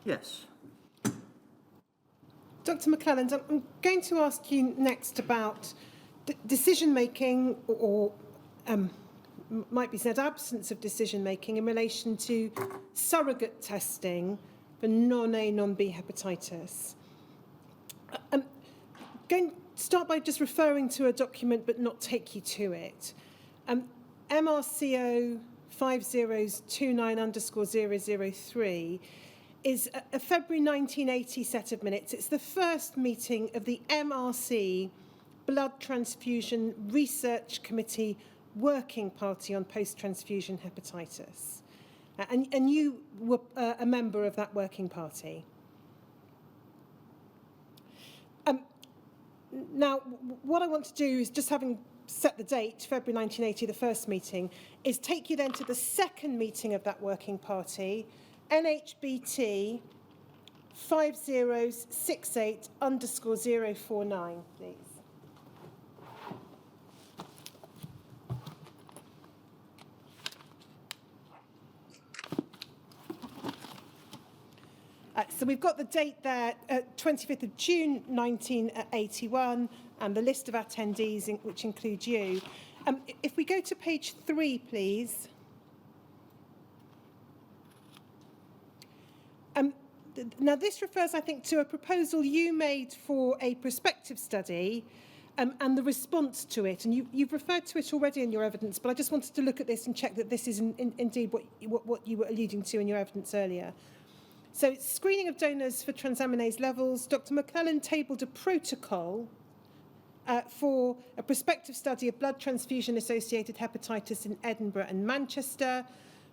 Yes. Dr. McClelland, I'm going to ask you next about decision-making or might be said absence of decision-making in relation to surrogate testing for non-A, non-B hepatitis. I'm going to start by just referring to a document but not take you to it. MRCO 5029_003 is a February 1980 set of minutes. It's the first meeting of the MRC Blood Transfusion Research Committee Working Party on Post-Transfusion Hepatitis. And you were a member of that working party. Now, what I want to do is, just having set the date, February 1980, the first meeting, is take you then to the second meeting of that working party, NHBT 5068_049, please. So we've got the date there, 25th of June 1981, and the list of attendees, which include you. If we go to page 3, please. Now, this refers, I think, to a proposal you made for a prospective study and the response to it. And you've referred to it already in your evidence, but I just wanted to look at this and check that this is indeed what you were alluding to in your evidence earlier. So, screening of donors for transaminase levels. Dr. McClelland tabled a protocol for a prospective study of blood transfusion-associated hepatitis in Edinburgh and Manchester.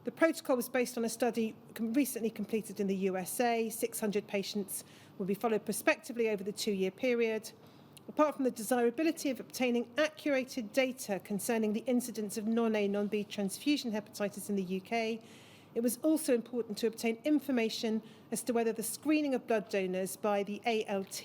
The protocol was based on a study recently completed in the USA. 600 patients will be followed prospectively over the 2-year period. Apart from the desirability of obtaining accurate data concerning the incidence of non-A, non-B transfusion hepatitis in the UK, it was also important to obtain information as to whether the screening of blood donors by the ALT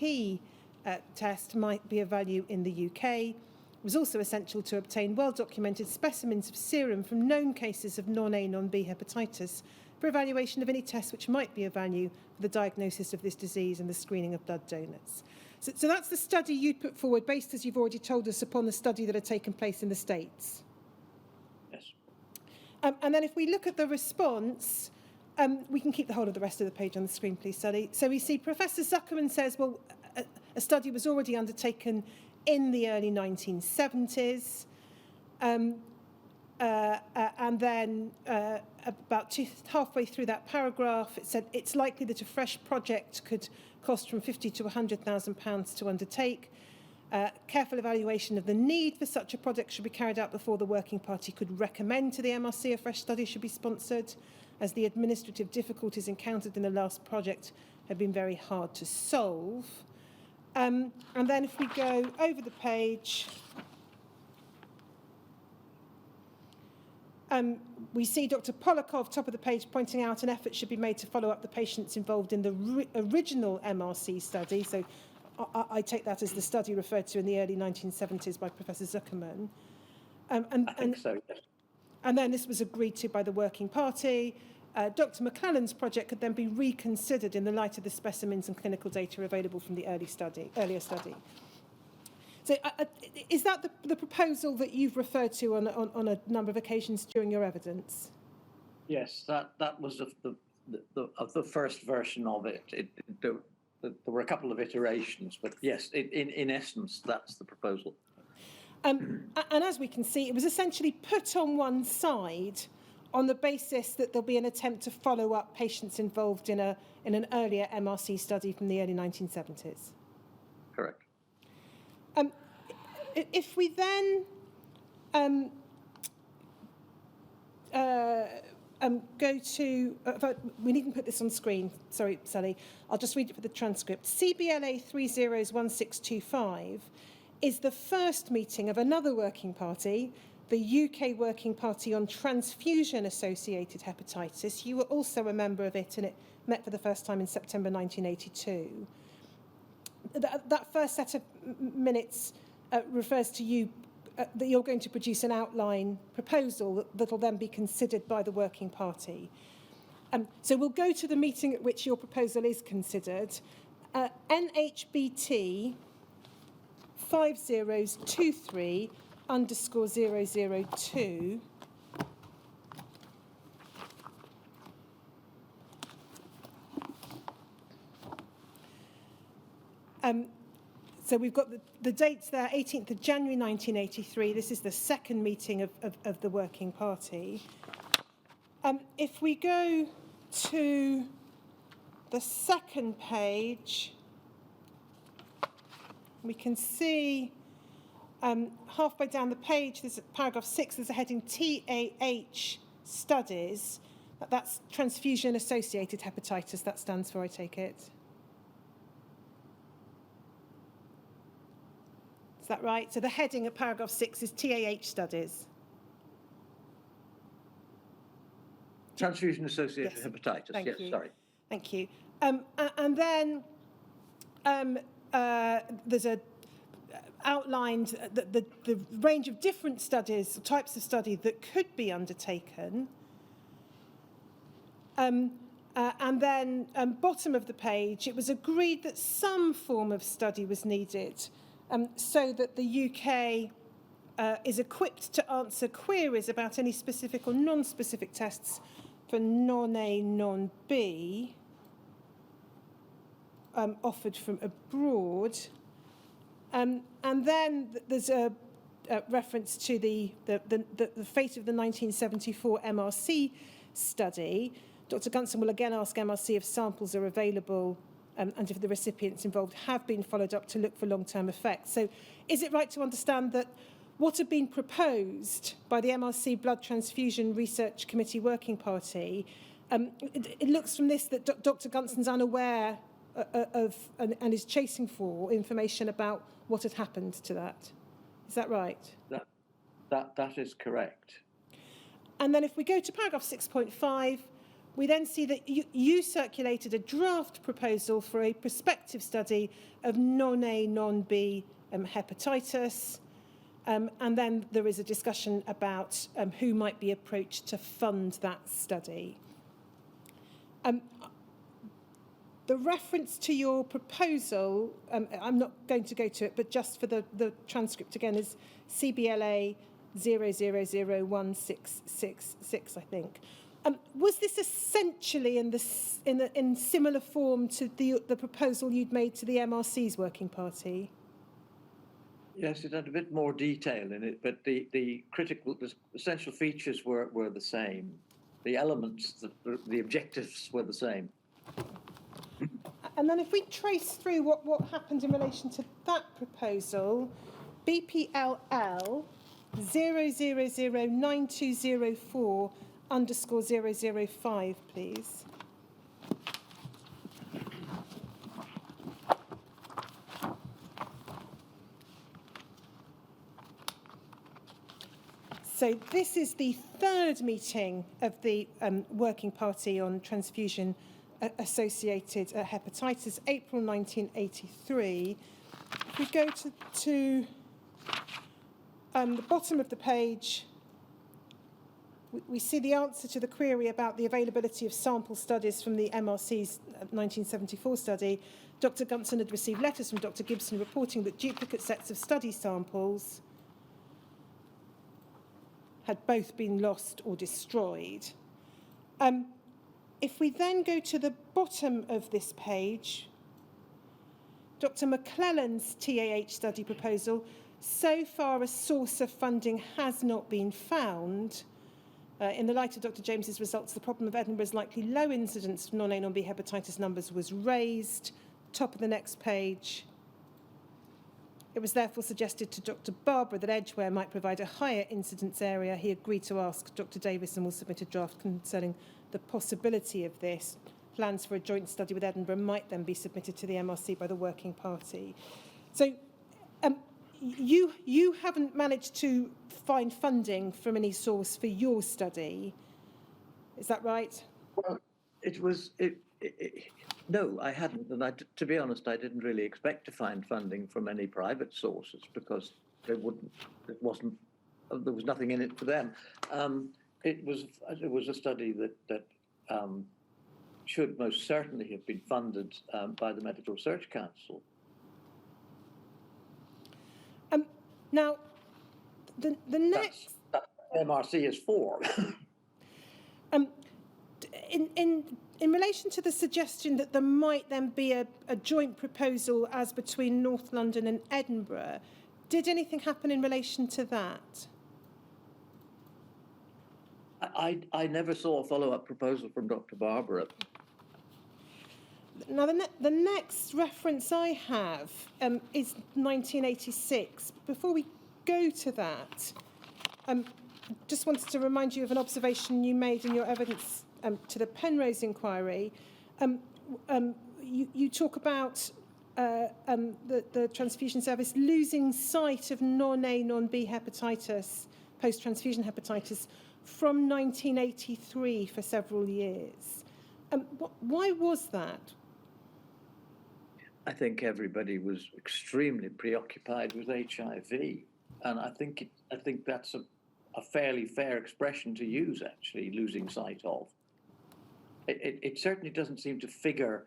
test might be of value in the UK. It was also essential to obtain well-documented specimens of serum from known cases of non-A, non-B hepatitis for evaluation of any tests which might be of value for the diagnosis of this disease and the screening of blood donors. So that's the study you'd put forward, based, as you've already told us, upon the study that had taken place in the States. Yes. And then if we look at the response, we can keep the whole of the rest of the page on the screen, please, Sally. So we see Professor Zuckerman says, well, a study was already undertaken in the early 1970s. And then about halfway through that paragraph, it said it's likely that a fresh project could cost from £50,000 to £100,000 to undertake. Careful evaluation of the need for such a project should be carried out before the working party could recommend to the MRC a fresh study should be sponsored, as the administrative difficulties encountered in the last project have been very hard to solve. And then if we go over the page, we see Dr. Polakov, top of the page, pointing out an effort should be made to follow up the patients involved in the original MRC study. So I take that as the study referred to in the early 1970s by Professor Zuckerman. I think so, yes. And then this was agreed to by the working party. Dr. McClelland's project could then be reconsidered in the light of the specimens and clinical data available from the earlier study. So is that the proposal that you've referred to on a number of occasions during your evidence? Yes, that was the first version of it. There were a couple of iterations, but yes, in essence, that's the proposal. And as we can see, it was essentially put on one side on the basis that there'll be an attempt to follow up patients involved in an earlier MRC study from the early 1970s. Correct. If we then go to, we needn't put this on screen, sorry, Sally, I'll just read it for the transcript. CBLA 301625 is the first meeting of another working party, the UK Working Party on Transfusion-Associated Hepatitis. You were also a member of it, and it met for the first time in September 1982. That first set of minutes refers to you, that you're going to produce an outline proposal that will then be considered by the working party. So we'll go to the meeting at which your proposal is considered. NHBT 5023_002. So we've got the dates there, 18th of January 1983. This is the second meeting of the Working Party. If we go to the second page, we can see halfway down the page, there's paragraph 6, there's a heading TAH studies. That's transfusion-associated hepatitis, that stands for, I take it. Is that right? So the heading of paragraph 6 is TAH studies. Transfusion-associated hepatitis. Thank Yes, you. sorry. Thank you. And then there's a outlined the range of different studies, types of study that could be undertaken. And then bottom of the page, it was agreed that some form of study was needed so that the UK is equipped to answer queries about any specific or non-specific tests for non-A, non-B offered from abroad. And then there's a reference to the fate of the 1974 MRC study. Dr. Gunson will again ask MRC if samples are available and if the recipients involved have been followed up to look for long-term effects. So is it right to understand that what had been proposed by the MRC Blood Transfusion Research Committee Working Party, it looks from this that Dr. Gunson's unaware of and is chasing for information about what had happened to that. Is that right? That is correct. And then if we go to paragraph 6.5, we then see that you circulated a draft proposal for a prospective study of non-A, non-B hepatitis. And then there is a discussion about who might be approached to fund that study. The reference to your proposal, I'm not going to go to it, but just for the transcript again, is CBLA 000166, I think. Was this essentially in similar form to the proposal you'd made to the MRC's Working Party? Yes, it had a bit more detail in it, but the essential features were the same. The elements, the objectives were the same. And then if we trace through what happened in relation to that proposal, BPLL 0009204_005, please. So this is the third meeting of the Working Party on Transfusion Associated Hepatitis, April 1983. If we go to the bottom of the page, we see the answer to the query about the availability of sample studies from the MRC's 1974 study. Dr. Gunson had received letters from Dr. Gibson reporting that duplicate sets of study samples had both been lost or destroyed. If we then go to the bottom of this page, Dr. McClelland's TAH study proposal, so far a source of funding has not been found. In the light of Dr. James's results, the problem of Edinburgh's likely low incidence of non-A, non-B hepatitis numbers was raised. Top of the next page. It was therefore suggested to Dr. Barbara that Edgware might provide a higher incidence area. He agreed to ask Dr. Davis and will submit a draft concerning the possibility of this. Plans for a joint study with Edinburgh might then be submitted to the MRC by the Working Party. So you haven't managed to find funding from any source for your study. Is that right? Well, no, I hadn't. And to be honest, I didn't really expect to find funding from any private sources because there was nothing in it for them. It was a study that should most certainly have been funded by the Medical Research Council. Now, the next... That's what MRC is for. In relation to the suggestion that there might then be a joint proposal as between North London and Edinburgh, did anything happen in relation to that? I never saw a follow-up proposal from Dr. Barbara. Now, the next reference I have is 1986. Before we go to that, just wanted to remind you of an observation you made in your evidence to the Penrose inquiry. You talk about the transfusion service losing sight of non-A, non-B hepatitis, post-transfusion hepatitis, from 1983 for several years. Why was that? I think everybody was extremely preoccupied with HIV, and I think that's a fairly fair expression to use, actually, losing sight of. It certainly doesn't seem to figure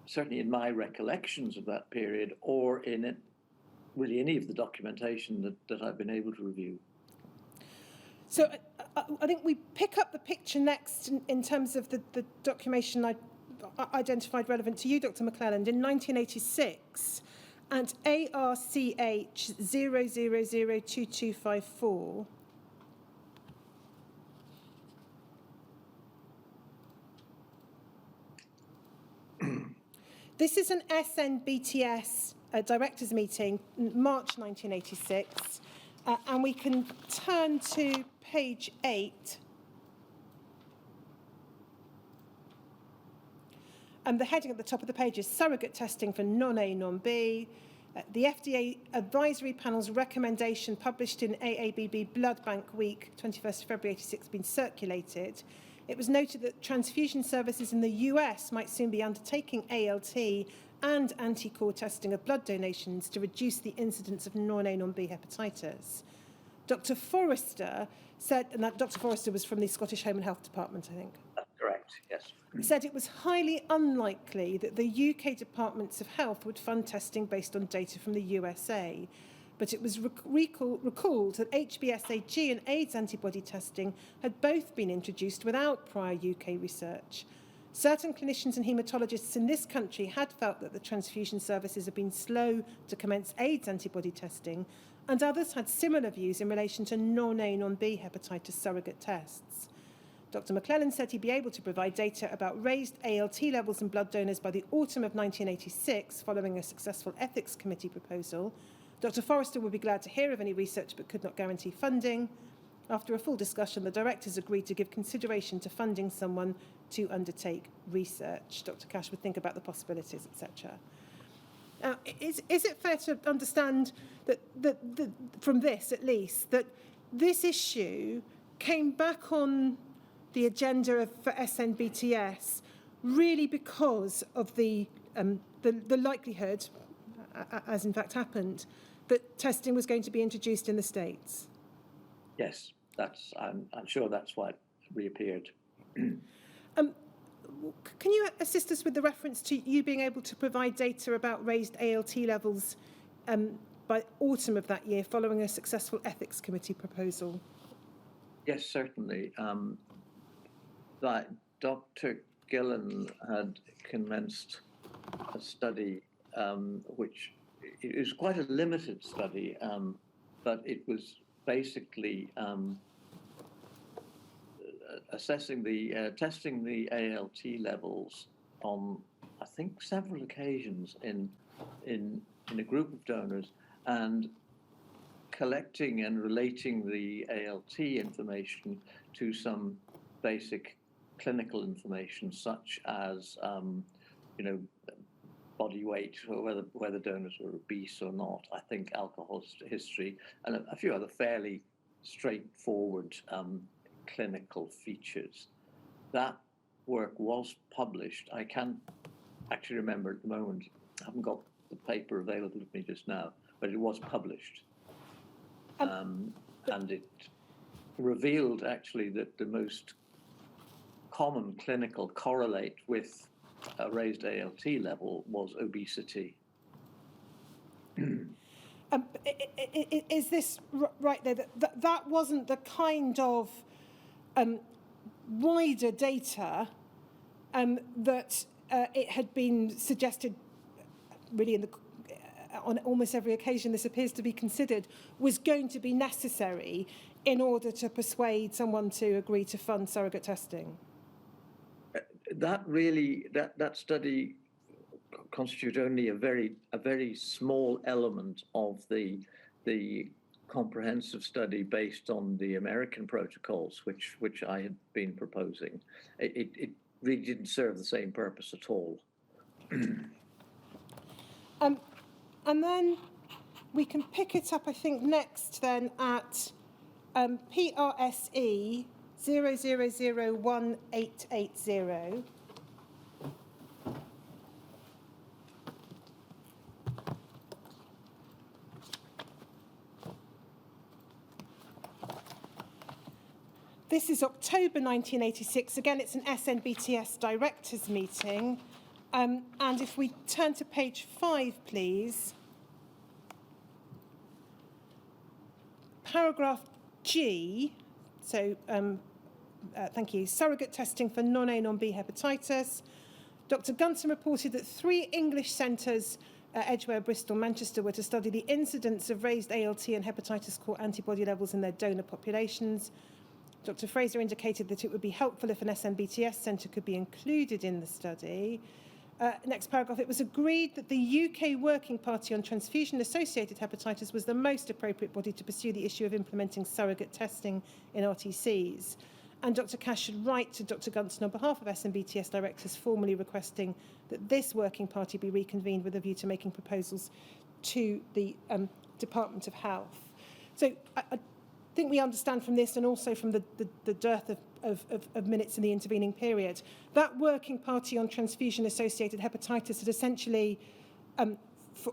certainly in my recollections of that period, or in really any of the documentation that I've been able to review. So I think we pick up the picture next in terms of the documentation I identified relevant to you, Dr. McClelland, in 1986 at ARCH 0002254. This is an SNBTS directors meeting, March 1986, and we can turn to page 8. And the heading at the top of the page is Surrogate Testing for Non-A, Non-B. The FDA Advisory Panel's recommendation published in AABB Blood Bank Week, 21st February 86, been circulated. It was noted that transfusion services in the US might soon be undertaking ALT and anti-core testing of blood donations to reduce the incidence of non-A, non-B hepatitis. Dr. Forrester said, and that Dr. Forrester was from the Scottish Home and Health Department, I think. That's correct, yes. Said it was highly unlikely that the UK Departments of Health would fund testing based on data from the USA. But it was recalled that HBsAg and AIDS antibody testing had both been introduced without prior UK research. Certain clinicians and haematologists in this country had felt that the transfusion services had been slow to commence AIDS antibody testing, and others had similar views in relation to non-A, non-B hepatitis surrogate tests. Dr. McClelland said he'd be able to provide data about raised ALT levels in blood donors by the autumn of 1986, following a successful ethics committee proposal. Dr. Forrester would be glad to hear of any research but could not guarantee funding. After a full discussion, the directors agreed to give consideration to funding someone to undertake research. Dr. Cash would think about the possibilities, etc. Now, is it fair to understand that from this, at least, that this issue came back on the agenda for SNBTS really because of the likelihood, as in fact happened, that testing was going to be introduced in the States? Yes, I'm sure that's why it reappeared. Can you assist us with the reference to you being able to provide data about raised ALT levels by autumn of that year following a successful ethics committee proposal? Yes, certainly. That Dr. Gillen had commenced a study which is quite a limited study, but it was basically assessing testing the ALT levels on, I think, several occasions in a group of donors, and collecting and relating the ALT information to some basic clinical information, such as body weight, or whether donors were obese or not. I think alcohol history, and a few other fairly straightforward clinical features. That work was published. I can't actually remember at the moment. I haven't got the paper available to me just now, but it was published. And it revealed actually that the most common clinical correlate with a raised ALT level was obesity. Is this right there? That wasn't the kind of wider data that it had been suggested, really, on almost every occasion this appears to be considered, was going to be necessary in order to persuade someone to agree to fund surrogate testing? That study constitute only a very small element of the comprehensive study based on the American protocols, which I had been proposing. It really didn't serve the same purpose at all. And then we can pick it up, I think, next then at PRSE 00018880. This is October 1986. Again, it's an SNBTS directors meeting. And if we turn to page 5, please. Paragraph G, so thank you, surrogate testing for non-A, non-B hepatitis. Dr. Gunson reported that 3 English centres, Edgware, Bristol, Manchester, were to study the incidence of raised ALT and hepatitis core antibody levels in their donor populations. Dr. Fraser indicated that it would be helpful if an SNBTS centre could be included in the study. Next paragraph, it was agreed that the UK Working Party on Transfusion-Associated Hepatitis was the most appropriate body to pursue the issue of implementing surrogate testing in RTCs. And Dr. Cash should write to Dr. Gunson on behalf of SNBTS directors formally requesting that this working party be reconvened with a view to making proposals to the Department of Health. So I think we understand from this, and also from the dearth of minutes in the intervening period, that working party on transfusion-associated hepatitis had essentially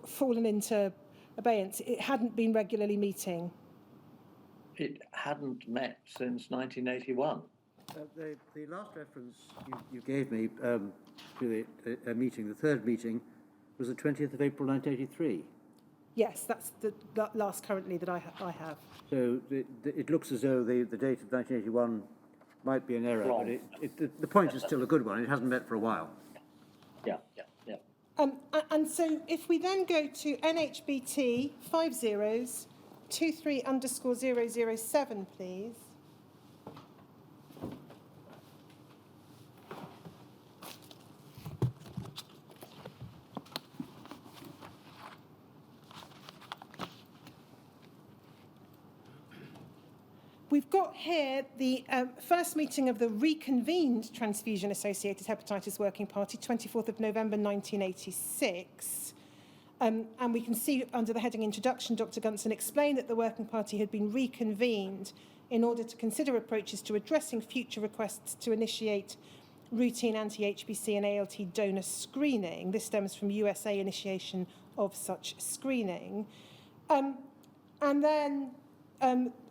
fallen into abeyance. It hadn't been regularly meeting. It hadn't met since 1981. The last reference you gave me to a meeting, the third meeting, was the 20th of April 1983. Yes, that's the last currently that I have. So it looks as though the date of 1981 might be an error, Right. but the point is still a good one. It hasn't met for a while. Yeah. And so if we then go to NHBT 5023_007, please. We've got here the first meeting of the Reconvened Transfusion-Associated Hepatitis Working Party, 24th of November 1986. And we can see under the heading Introduction, Dr. Gunson explained that the Working Party had been reconvened in order to consider approaches to addressing future requests to initiate routine anti-Hbc and ALT donor screening. This stems from USA initiation of such screening. And then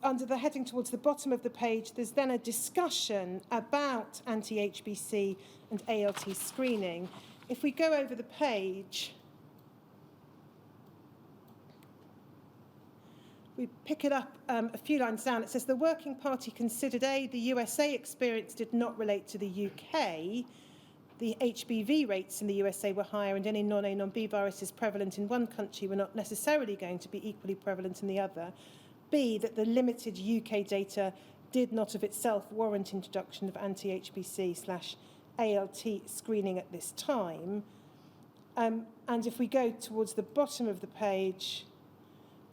under the heading towards the bottom of the page, there's then a discussion about anti-Hbc and ALT screening. If we go over the page, we pick it up a few lines down. It says, the Working Party considered the USA experience did not relate to the UK. The HBV rates in the USA were higher, and any non-A, non-B viruses prevalent in one country were not necessarily going to be equally prevalent in the other. B, that the limited UK data did not of itself warrant introduction of anti-Hbc/ALT screening at this time. And if we go towards the bottom of the page,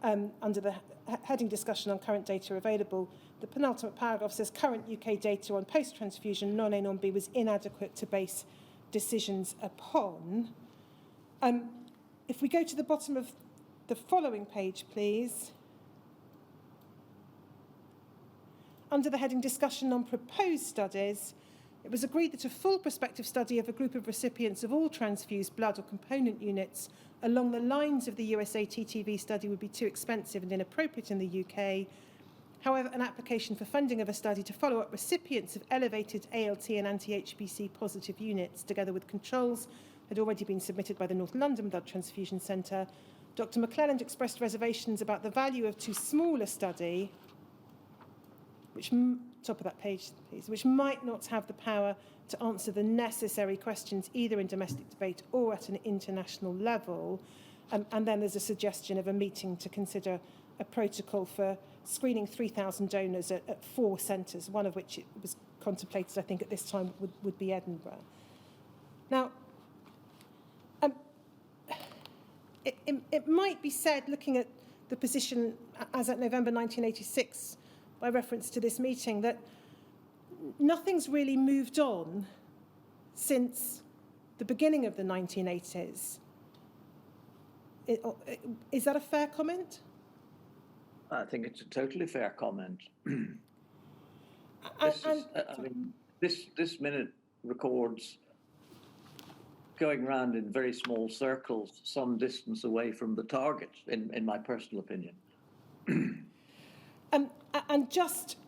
under the heading discussion on current data available, the penultimate paragraph says current UK data on post-transfusion non-A, non-B was inadequate to base decisions upon. If we go to the bottom of the following page, please. Under the heading Discussion on Proposed Studies, it was agreed that a full prospective study of a group of recipients of all transfused blood or component units along the lines of the USA TTV study would be too expensive and inappropriate in the UK. However, an application for funding of a study to follow up recipients of elevated ALT and anti-Hbc positive units, together with controls, had already been submitted by the North London Blood Transfusion Centre. Dr. McClelland expressed reservations about the value of too small a study, which, top of that page, please, which might not have the power to answer the necessary questions either in domestic debate or at an international level. And then there's a suggestion of a meeting to consider a protocol for screening 3,000 donors at 4 centres, one of which it was contemplated, I think, at this time would be Edinburgh. Now, it might be said, looking at the position as at November 1986, by reference to this meeting, that nothing's really moved on since the beginning of the 1980s. Is that a fair comment? I think it's a totally fair comment. This minute records going round in very small circles, some distance away from the target, in my personal opinion. And just,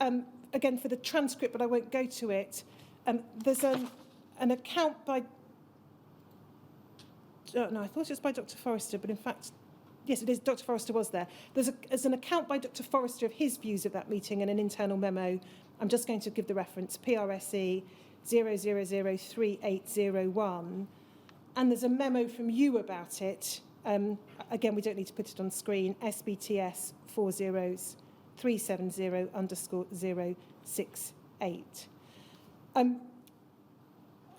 again, for the transcript, but I won't go to it, there's an account by... no, I thought it was by Dr. Forrester, but in fact, yes, it is. Dr. Forrester was there. There's an account by Dr. Forrester of his views of that meeting and an internal memo. I'm just going to give the reference, PRSE 0003801. And there's a memo from you about it. Again, we don't need to put it on screen. SBTS 40370_068.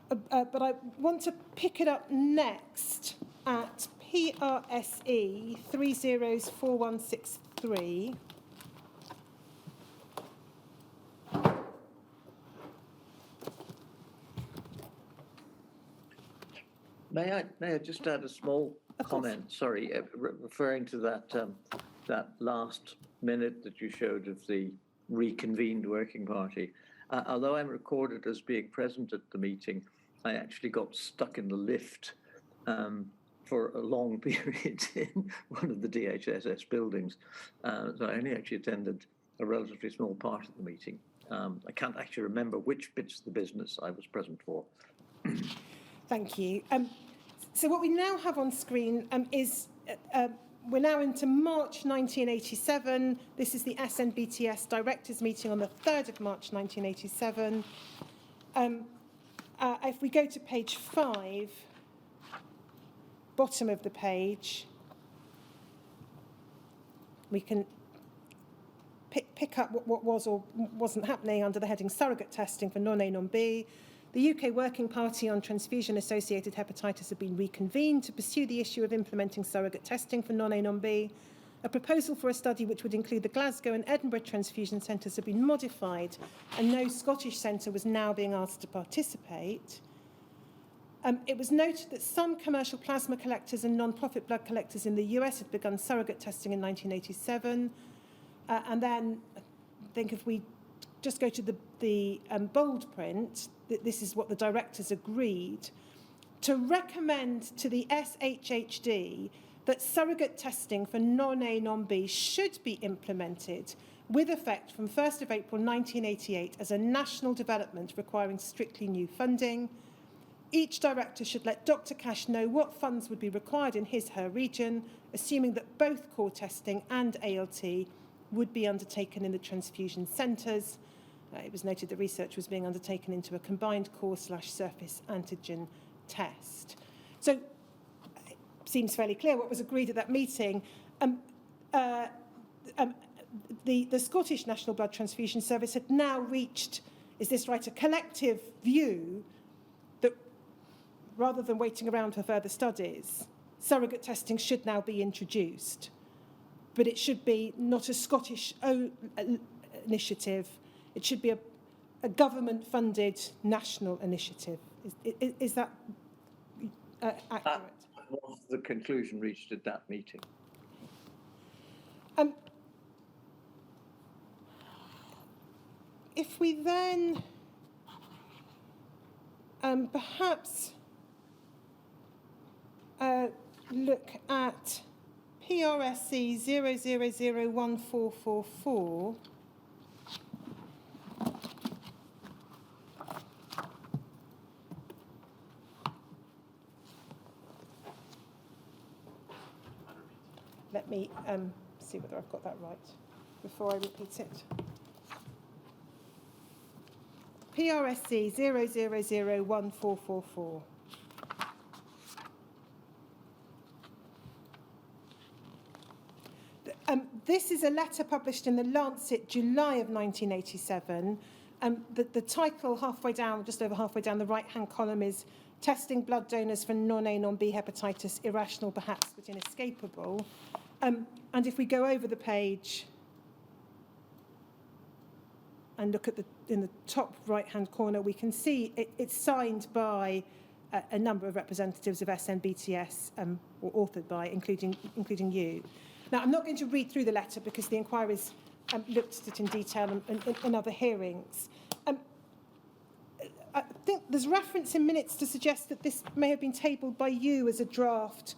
But I want to pick it up next at PRSE 304163. May I just add a small comment? Sorry, referring to that last minute that you showed of the reconvened working party. Although I'm recorded as being present at the meeting, I actually got stuck in the lift for a long period in one of the DHSS buildings. So I only actually attended a relatively small part of the meeting. I can't actually remember which bits of the business I was present for. Thank you. So what we now have on screen is, we're now into March 1987. This is the SNBTS Directors Meeting on the 3rd of March 1987. If we go to page 5, bottom of the page, we can pick up what was or wasn't happening under the heading Surrogate Testing for Non-A, Non-B. The UK Working Party on Transfusion-Associated Hepatitis have been reconvened to pursue the issue of implementing surrogate testing for non-A, non-B. A proposal for a study which would include the Glasgow and Edinburgh transfusion centres had been modified, and no Scottish centre was now being asked to participate. It was noted that some commercial plasma collectors and non-profit blood collectors in the US had begun surrogate testing in 1987. And then, I think if we just go to the bold print, this is what the directors agreed, to recommend to the SHHD that surrogate testing for non-A, non-B should be implemented with effect from 1st of April 1988 as a national development requiring strictly new funding. Each director should let Dr. Cash know what funds would be required in his/her region, assuming that both core testing and ALT would be undertaken in the transfusion centres. It was noted that research was being undertaken into a combined core/surface antigen test. So it seems fairly clear what was agreed at that meeting. The Scottish National Blood Transfusion Service had now reached, is this right, a collective view that rather than waiting around for further studies, surrogate testing should now be introduced. But it should be not a Scottish initiative. It should be a government-funded national initiative. Is that accurate? That was the conclusion reached at that meeting. If we then perhaps look at PRSE 0001444, let me see whether I've got that right before I repeat it. PRSC 0001444. This is a letter published in the Lancet, July of 1987. The title, halfway down, just over halfway down the right-hand column, is Testing Blood Donors for Non-A, Non-B Hepatitis, Irrational Perhaps, but Inescapable. And if we go over the page and look at in the top right-hand corner, we can see it's signed by a number of representatives of SNBTS, or authored by, including you. Now, I'm not going to read through the letter because the inquiries looked at it in detail in other hearings. I think there's reference in minutes to suggest that this may have been tabled by you as a draft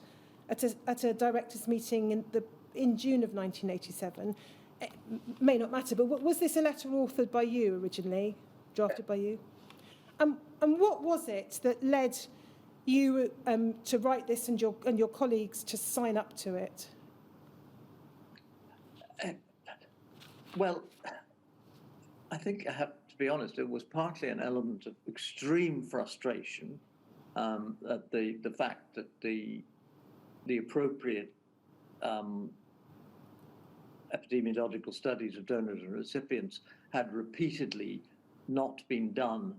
at a directors' meeting in June of 1987. It may not matter, but was this a letter authored by you originally, drafted by you? And what was it that led you to write this and your colleagues to sign up to it? Well, I think I have to be honest, it was partly an element of extreme frustration at the fact that the appropriate epidemiological studies of donors and recipients had repeatedly not been done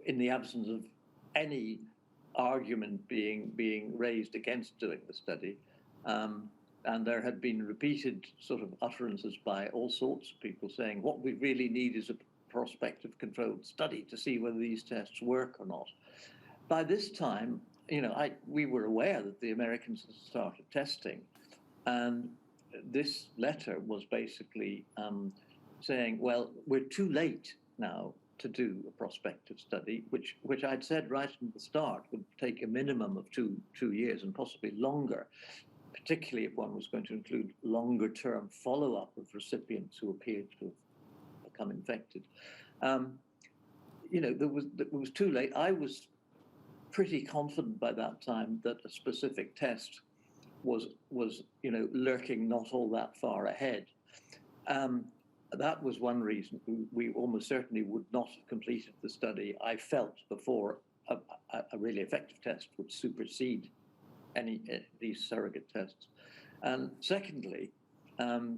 in the absence of any argument being raised against doing the study. And there had been repeated sort of utterances by all sorts of people saying what we really need is a prospective controlled study to see whether these tests work or not. By this time, we were aware that the Americans had started testing, and this letter was basically saying, well, we're too late now to do a prospective study, which I'd said right from the start would take a minimum of two years and possibly longer, particularly if one was going to include longer-term follow-up of recipients who appeared to have become infected. It was too late. I was pretty confident by that time that a specific test was lurking not all that far ahead. That was one reason we almost certainly would not have completed the study, I felt, before a really effective test would supersede any these surrogate tests. And secondly, I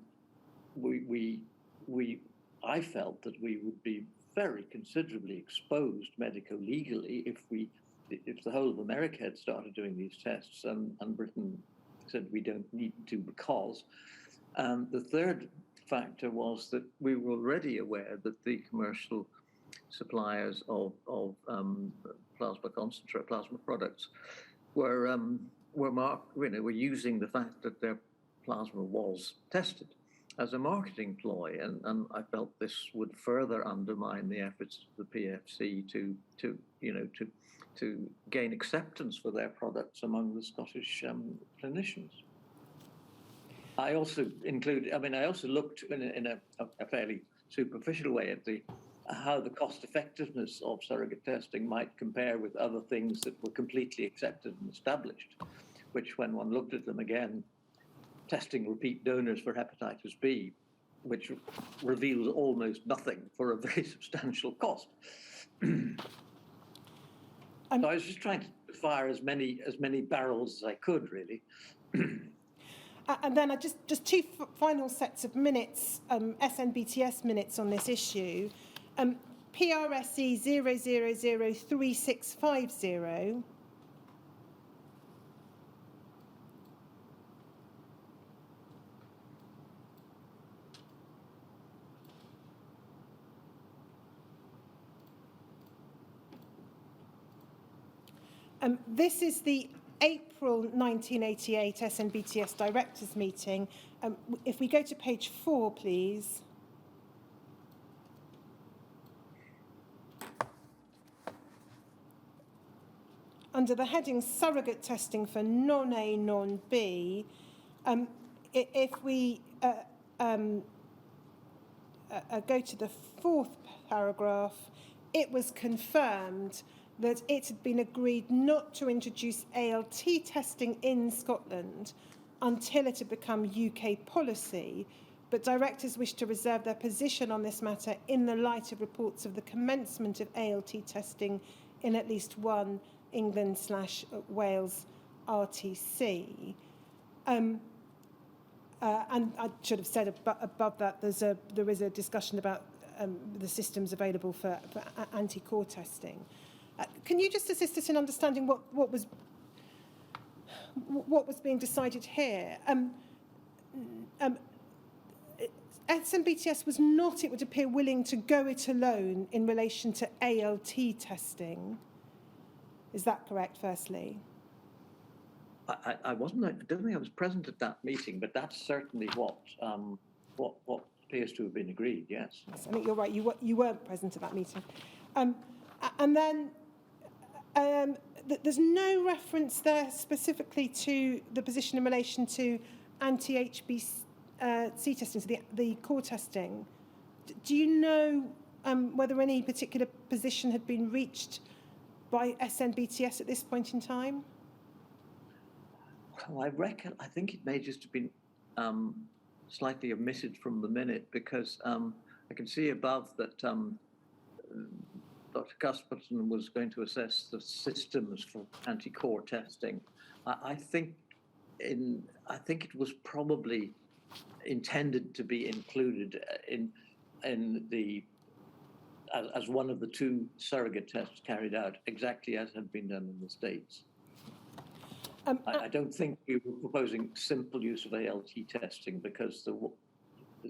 felt that we would be very considerably exposed medico-legally if the whole of America had started doing these tests and Britain said we don't need to because. The third factor was that we were already aware that the commercial suppliers of plasma products were using the fact that their plasma was tested as a marketing ploy, and I felt this would further undermine the efforts of the PFC to gain acceptance for their products among the Scottish clinicians. I also looked in a fairly superficial way at how the cost effectiveness of surrogate testing might compare with other things that were completely accepted and established, which when one looked at them again, testing repeat donors for hepatitis B, which reveals almost nothing for a very substantial cost. So I was just trying to fire as many barrels as I could, really. And then just two final sets of minutes, SNBTS minutes on this issue. PRSE 0003650. This is the April 1988 SNBTS Directors Meeting. If we go to page 4, please. Under the heading Surrogate Testing for Non-A, Non-B, if we go to the 4th paragraph, it was confirmed that it had been agreed not to introduce ALT testing in Scotland until it had become UK policy, but directors wished to reserve their position on this matter in the light of reports of the commencement of ALT testing in at least one England/Wales RTC. And I should have said above that there is a discussion about the systems available for anti-core testing. Can you just assist us in understanding what was being decided here? SNBTS was not, it would appear, willing to go it alone in relation to ALT testing. Is that correct, firstly? I wasn't. I don't think I was present at that meeting, but that's certainly what appears to have been agreed. Yes. Yes, I think you're right. You weren't present at that meeting, and then there's no reference there specifically to the position in relation to anti-Hbc testing, so the core testing. Do you know whether any particular position had been reached by SNBTS at this point in time? Well, I think it may just have been slightly omitted from the minute, because I can see above that Dr. Cuthbertson was going to assess the systems for anti-core testing. I think it was probably intended to be included in the as one of the two surrogate tests carried out, exactly as had been done in the States. I don't think we were proposing simple use of ALT testing, because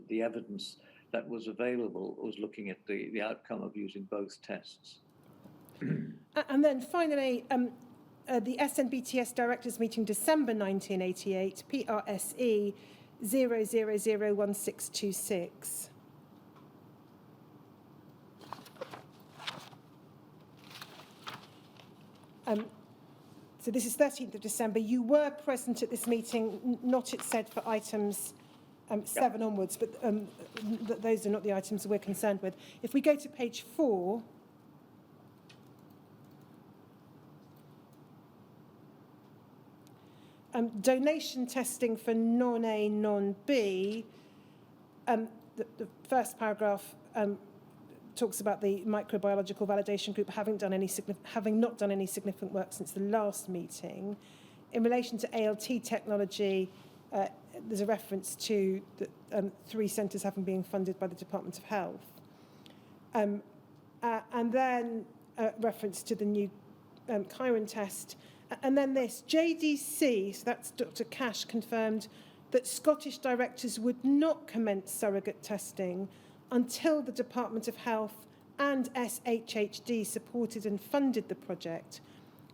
the evidence that was available was looking at the outcome of using both tests. And then finally, the SNBTS Directors Meeting, December 1988, PRSE 0001626. So this is 13th of December. You were present at this meeting, not, it said, for items 7 onwards, but those are not the items we're concerned with. If we go to page 4, donation testing for non-A, non-B, the first paragraph talks about the microbiological validation group having not done any significant work since the last meeting. In relation to ALT technology, there's a reference to the 3 centres having been funded by the Department of Health. And then reference to the new Chiron test. And then this, JDC, so that's Dr. Cash, confirmed that Scottish directors would not commence surrogate testing until the Department of Health and SHHD supported and funded the project,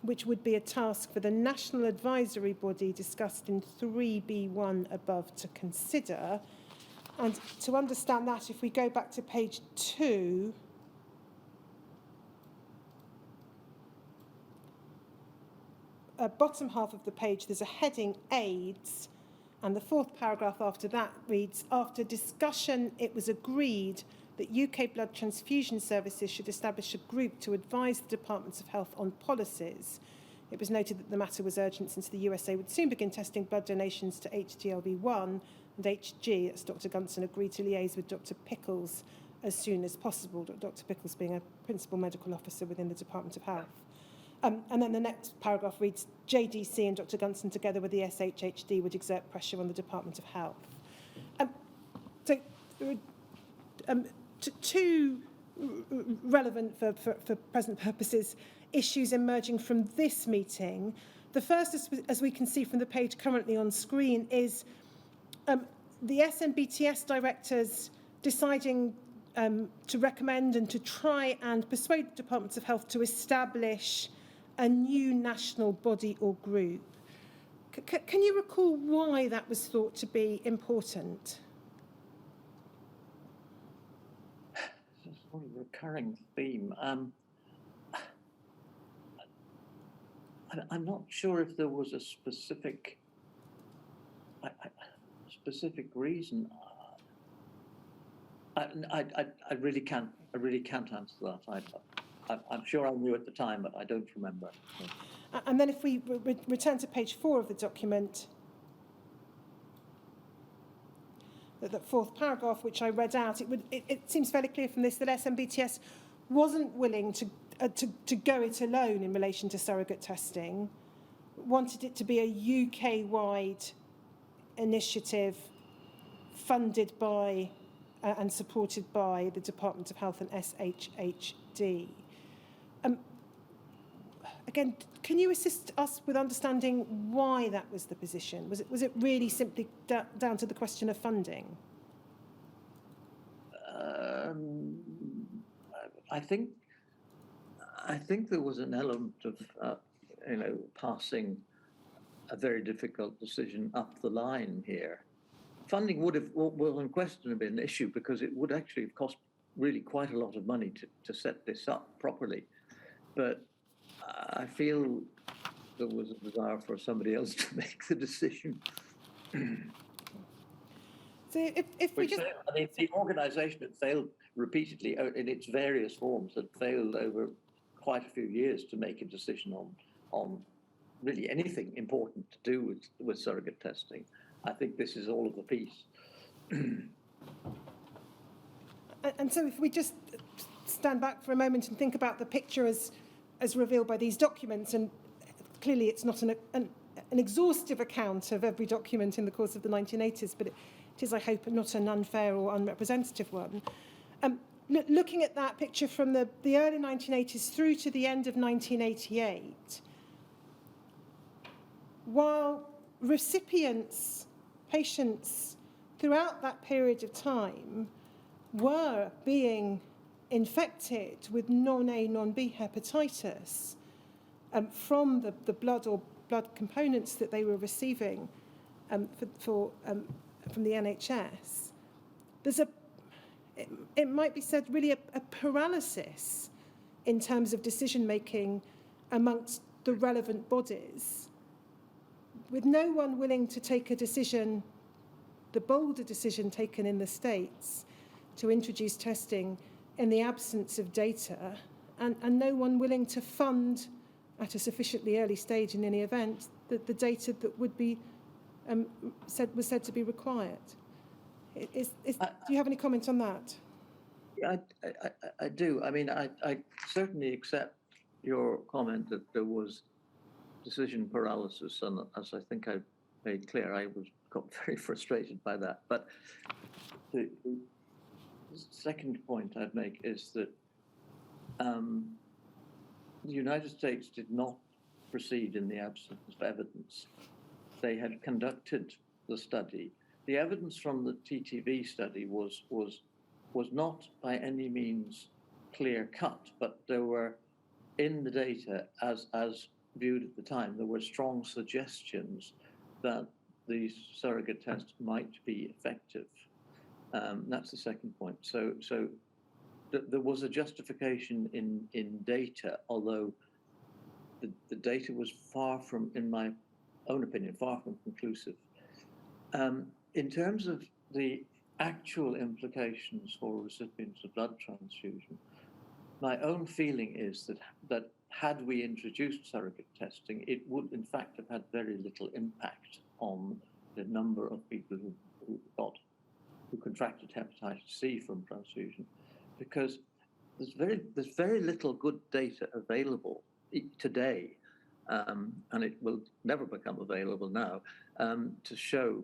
which would be a task for the National Advisory Body discussed in 3B1 above to consider. And to understand that, if we go back to page 2, bottom half of the page, there's a heading AIDS, and the 4th paragraph after that reads, after discussion, it was agreed that UK blood transfusion services should establish a group to advise the Departments of Health on policies. It was noted that the matter was urgent since the USA would soon begin testing blood donations to HTLV1 and HG, as Dr. Gunson agreed to liaise with Dr. Pickles as soon as possible, Dr. Pickles being a principal medical officer within the Department of Health. And then the next paragraph reads, JDC and Dr. Gunson, together with the SHHD, would exert pressure on the Department of Health. So there are two relevant for present purposes issues emerging from this meeting. The first, as we can see from the page currently on screen, is the SNBTS directors deciding to recommend and to try and persuade the Departments of Health to establish a new national body or group. Can you recall why that was thought to be important? It's a recurring theme. I'm not sure if there was a specific reason. I really can't answer that. I'm sure I knew at the time, but I don't remember. And then if we return to page 4 of the document, that fourth paragraph, which I read out, it seems fairly clear from this that SMBTS wasn't willing to go it alone in relation to surrogate testing, wanted it to be a UK-wide initiative funded by and supported by the Department of Health and SHHD. Again, can you assist us with understanding why that was the position? Was it really simply down to the question of funding? I think there was an element of passing a very difficult decision up the line here. Funding will unquestionably be an issue because it would actually have cost really quite a lot of money to set this up properly. But I feel there was a desire for somebody else to make the decision. So if we just... I mean, the organisation had failed repeatedly in its various forms, had failed over quite a few years to make a decision on really anything important to do with surrogate testing. I think this is all of the piece. And so if we just stand back for a moment and think about the picture as revealed by these documents, and clearly it's not an exhaustive account of every document in the course of the 1980s, but it is, I hope, not an unfair or unrepresentative one. Looking at that picture from the early 1980s through to the end of 1988, while recipients, patients, throughout that period of time were being infected with non-A, non-B hepatitis from the blood or blood components that they were receiving from the NHS, it might be said really a paralysis in terms of decision-making amongst the relevant bodies, with no one willing to take a decision, the bolder decision taken in the States, to introduce testing in the absence of data, and no one willing to fund at a sufficiently early stage in any event the data that would be was said to be required. Do you have any comment on that? Yeah, I do. I mean, I certainly accept your comment that there was decision paralysis, and as I think I made clear, I got very frustrated by that. But the second point I'd make is that the United States did not proceed in the absence of evidence. They had conducted the study. The evidence from the TTV study was not by any means clear cut, but there were, in the data as viewed at the time, there were strong suggestions that the surrogate test might be effective. That's the second point. So there was a justification in data, although the data was far from, in my own opinion, far from conclusive. In terms of the actual implications for recipients of blood transfusion, my own feeling is that had we introduced surrogate testing, it would in fact have had very little impact on the number of people who contracted hepatitis C from transfusion, because there's very little good data available today, and it will never become available now, to show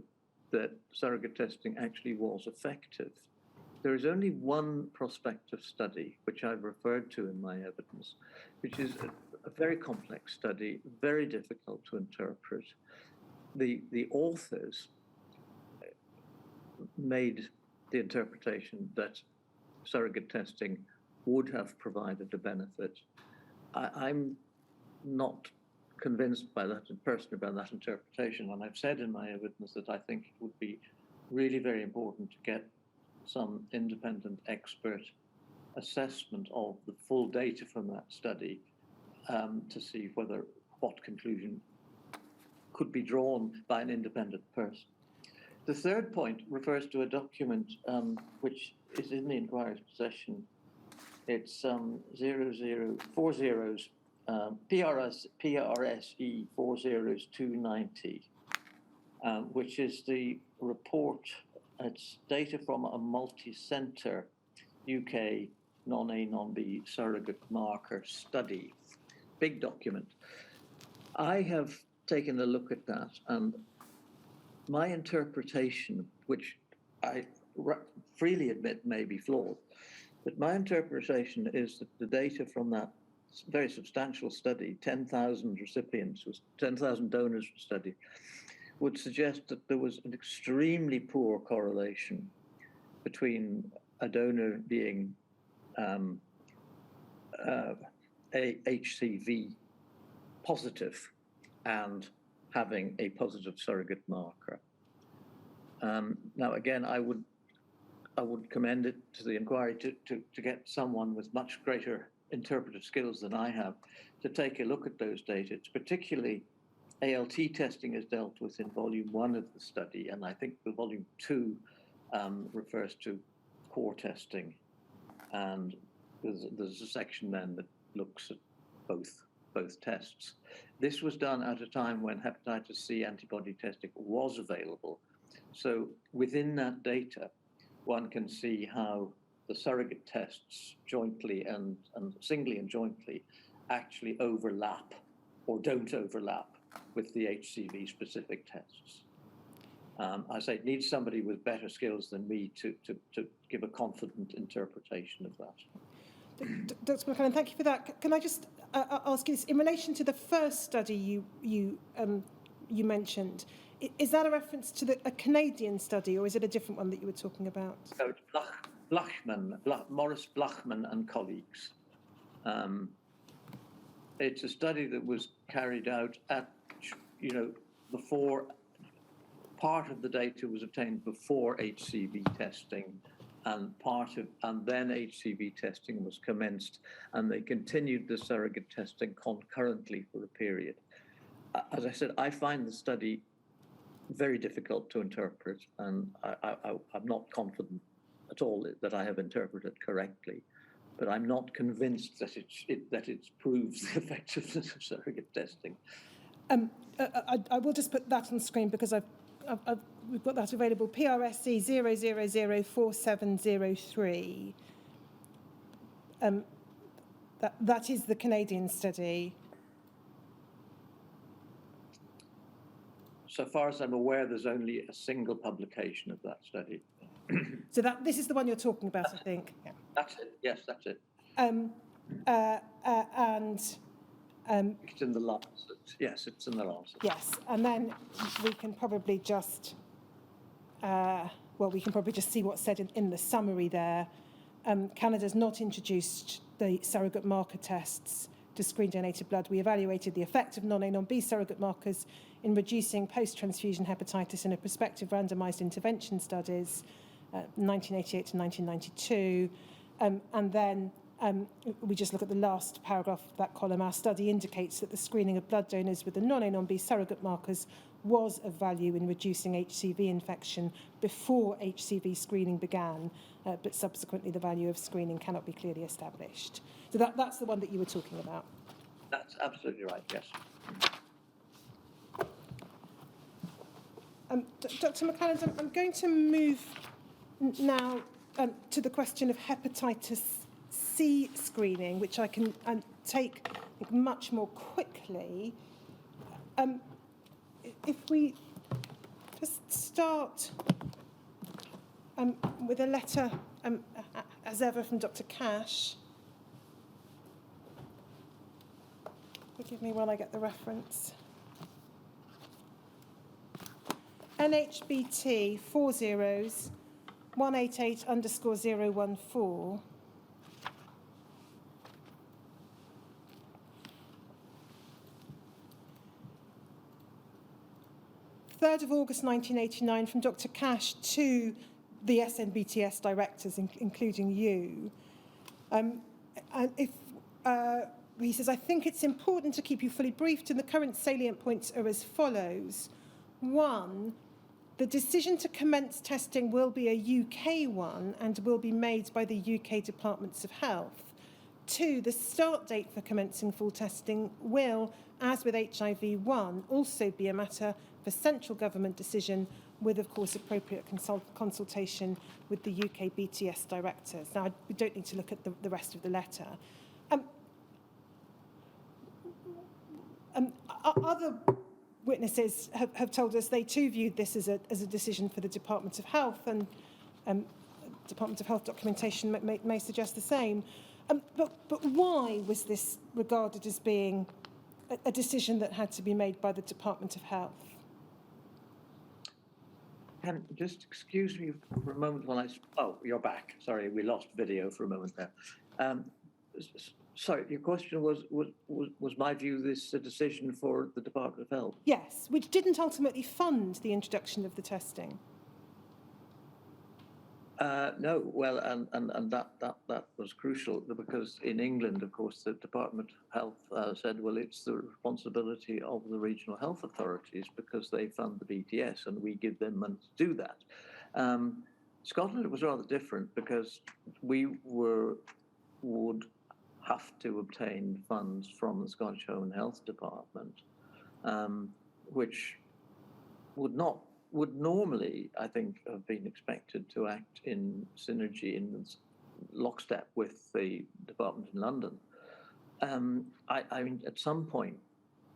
that surrogate testing actually was effective. There is only one prospective study, which I've referred to in my evidence, which is a very complex study, very difficult to interpret. The authors made the interpretation that surrogate testing would have provided a benefit. I'm not convinced by that, personally, by that interpretation, and I've said in my evidence that I think it would be really very important to get some independent expert assessment of the full data from that study to see what conclusion could be drawn by an independent person. The third point refers to a document which is in the inquirer's possession. It's 0040 PRSE 40290, which is the report It's data from a multi-centre UK non-A, non-B surrogate marker study. Big document. I have taken a look at that, and my interpretation, which I freely admit may be flawed, but my interpretation is that the data from that very substantial study, 10,000 recipients, 10,000 donors study, would suggest that there was an extremely poor correlation between a donor being HCV positive and having a positive surrogate marker. Now, again, I would commend it to the inquiry to get someone with much greater interpretive skills than I have to take a look at those data. It's particularly ALT testing is dealt with in volume 1 of the study, and I think the volume 2 refers to core testing, and there's a section then that looks at both tests. This was done at a time when hepatitis C antibody testing was available. So within that data, one can see how the surrogate tests jointly and singly and jointly actually overlap or don't overlap with the HCV specific tests. I say it needs somebody with better skills than me to give a confident interpretation of that. Dr. McClelland, thank you for that. Can I just ask you this in relation to the first study you mentioned? Is that a reference to a Canadian study, or is it a different one that you were talking about? So it's Maurice Blachman and colleagues. It's a study that was carried out at, before. Part of the data was obtained before HCV testing, and then HCV testing was commenced, and they continued the surrogate testing concurrently for a period. As I said, I find the study very difficult to interpret, and I'm not confident at all that I have interpreted correctly, but I'm not convinced that it proves the effectiveness of surrogate testing. I will just put that on screen because we've got that available. PRSC 0004703. That is the Canadian study. So far as I'm aware, there's only a single publication of that study. So this is the one you're talking about, I think. Yeah. That's it. Yes, that's it. It's in the Lancet. Yes, it's in the Lancet. Yes, and then we can probably just see what's said in the summary there. Canada's not introduced the surrogate marker tests to screen donated blood. We evaluated the effect of non-A, non-B surrogate markers in reducing post-transfusion hepatitis in a prospective randomised intervention studies, 1988 to 1992, and then we just look at the last paragraph of that column. Our study indicates that the screening of blood donors with the non-A, non-B surrogate markers was of value in reducing HCV infection before HCV screening began, but subsequently the value of screening cannot be clearly established. So that's the one that you were talking about. That's absolutely right, yes. Dr. McClelland, I'm going to move now to the question of hepatitis C screening, which I can take much more quickly. If we just start with a letter, as ever, from Dr. Cash. Forgive me while I get the reference. NHBT 40/188_014. 3rd of August 1989 from Dr. Cash to the SNBTS directors, including you. He says, I think it's important to keep you fully briefed, and the current salient points are as follows. 1, the decision to commence testing will be a UK one and will be made by the UK Departments of Health. 2, the start date for commencing full testing will, as with HIV-1, also be a matter for central government decision with, of course, appropriate consultation with the UK BTS directors. Now, we don't need to look at the rest of the letter. Other witnesses have told us they too viewed this as a decision for the Department of Health, and Department of Health documentation may suggest the same. But why was this regarded as being a decision that had to be made by the Department of Health? Just excuse me for a moment while oh, you're back. Sorry, we lost video for a moment there. Sorry, your question was my view this a decision for the Department of Health? Yes, which didn't ultimately fund the introduction of the testing. No, well, and that was crucial, because in England, of course, the Department of Health said, well, it's the responsibility of the regional health authorities because they fund the BTS and we give them money to do that. Scotland was rather different because we would have to obtain funds from the Scottish Home and Health Department, which would normally, I think, have been expected to act in synergy, in lockstep with the department in London. I mean, at some point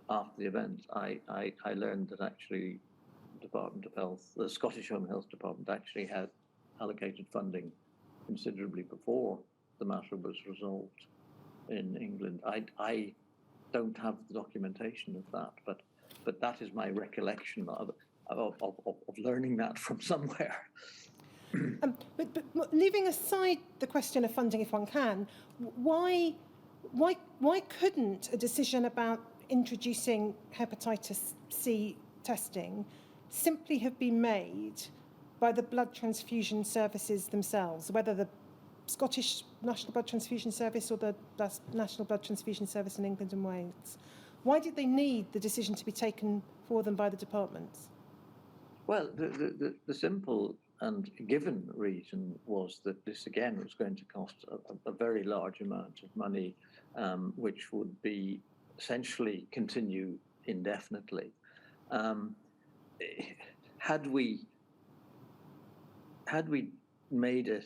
after the event, I learned that actually the Department of Health, the Scottish Home and Health Department, actually had allocated funding considerably before the matter was resolved in England. I don't have the documentation of that, but that is my recollection of learning that from somewhere. But leaving aside the question of funding, if one can, why couldn't a decision about introducing hepatitis C testing simply have been made by the blood transfusion services themselves, whether the Scottish National Blood Transfusion Service or the National Blood Transfusion Service in England and Wales? Why did they need the decision to be taken for them by the departments? Well, the simple and given reason was that this, again, was going to cost a very large amount of money, which would be essentially continue indefinitely. Had we made a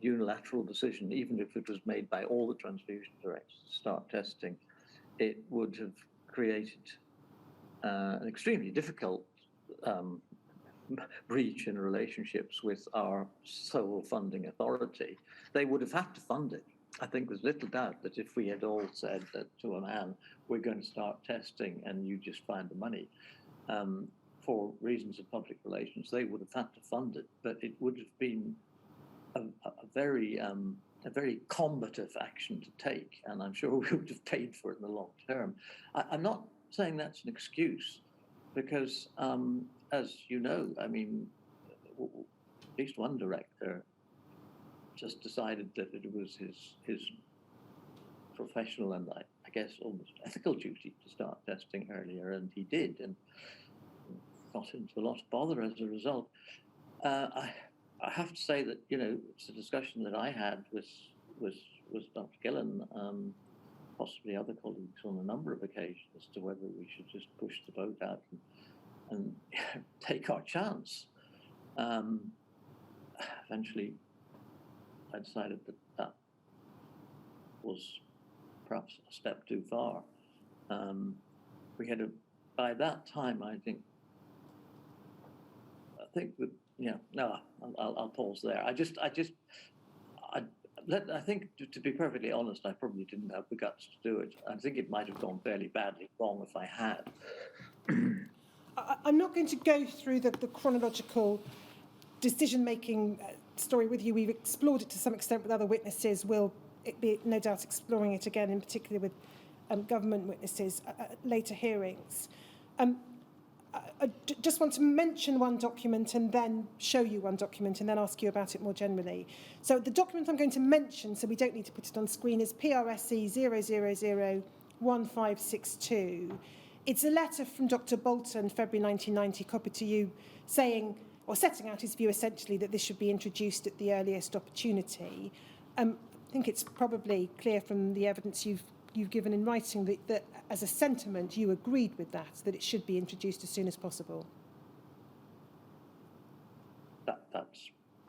unilateral decision, even if it was made by all the transfusion directors to start testing, it would have created an extremely difficult breach in relationships with our sole funding authority. They would have had to fund it. I think there's little doubt that if we had all said that to a man, we're going to start testing and you just find the money, for reasons of public relations, they would have had to fund it. But it would have been a very combative action to take, and I'm sure we would have paid for it in the long term. I'm not saying that's an excuse, because as you know, I mean, at least one director just decided that it was his professional and I guess almost ethical duty to start testing earlier, and he did, and got into a lot of bother as a result. I have to say that, you know, it's a discussion that I had with Dr. Gillen, possibly other colleagues, on a number of occasions as to whether we should just push the boat out and take our chance. Eventually, I decided that was perhaps a step too far. We had by that time, I think that, yeah, no, I'll pause there. I think, to be perfectly honest, I probably didn't have the guts to do it. I think it might have gone fairly badly wrong if I had. I'm not going to go through the chronological decision-making story with you. We've explored it to some extent with other witnesses. We'll be no doubt exploring it again, in particular with government witnesses at later hearings. I just want to mention one document and then show you one document and then ask you about it more generally. So the document I'm going to mention, so we don't need to put it on screen, is PRSE 0001562. It's a letter from Dr. Bolton, February 1990, copied to you, saying, or setting out his view essentially that this should be introduced at the earliest opportunity. I think it's probably clear from the evidence you've given in writing that as a sentiment you agreed with that it should be introduced as soon as possible.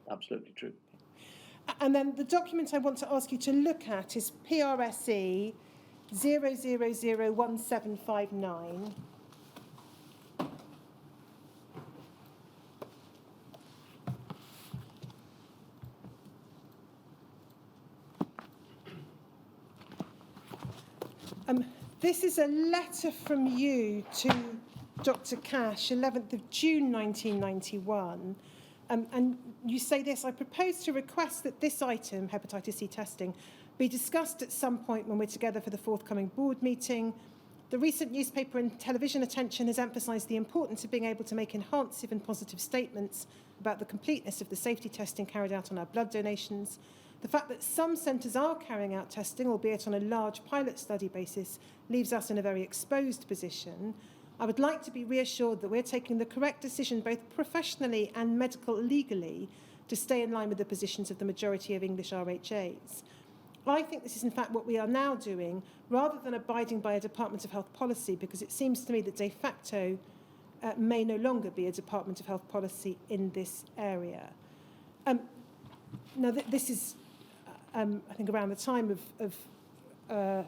absolutely true. And then the document I want to ask you to look at is PRSE 0001759. This is a letter from you to Dr. Cash, 11th of June 1991. And you say this: I propose to request that this item, hepatitis C testing, be discussed at some point when we're together for the forthcoming board meeting. The recent newspaper and television attention has emphasised the importance of being able to make enhancing and positive statements about the completeness of the safety testing carried out on our blood donations. The fact that some centres are carrying out testing, albeit on a large pilot study basis, leaves us in a very exposed position. I would like to be reassured that we're taking the correct decision, both professionally and medical legally, to stay in line with the positions of the majority of English RHAs. I think this is in fact what we are now doing, rather than abiding by a Department of Health policy, because it seems to me that de facto may no longer be a Department of Health policy in this area. Now, this is, I think, around the time I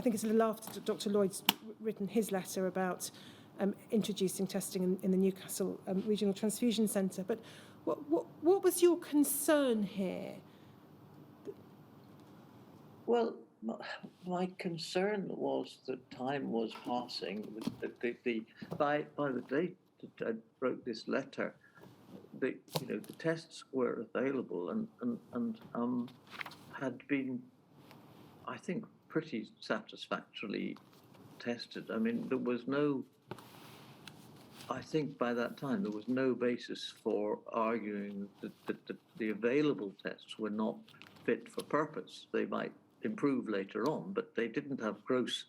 think it's a little after Dr. Lloyd's written his letter about introducing testing in the Newcastle Regional Transfusion Centre. But what was your concern here? Well, my concern was that time was passing. By the date that I wrote this letter, the tests were available and had been, I think, pretty satisfactorily tested. I mean, there was no, I think by that time, there was no basis for arguing that the available tests were not fit for purpose. They might improve later on, but they didn't have gross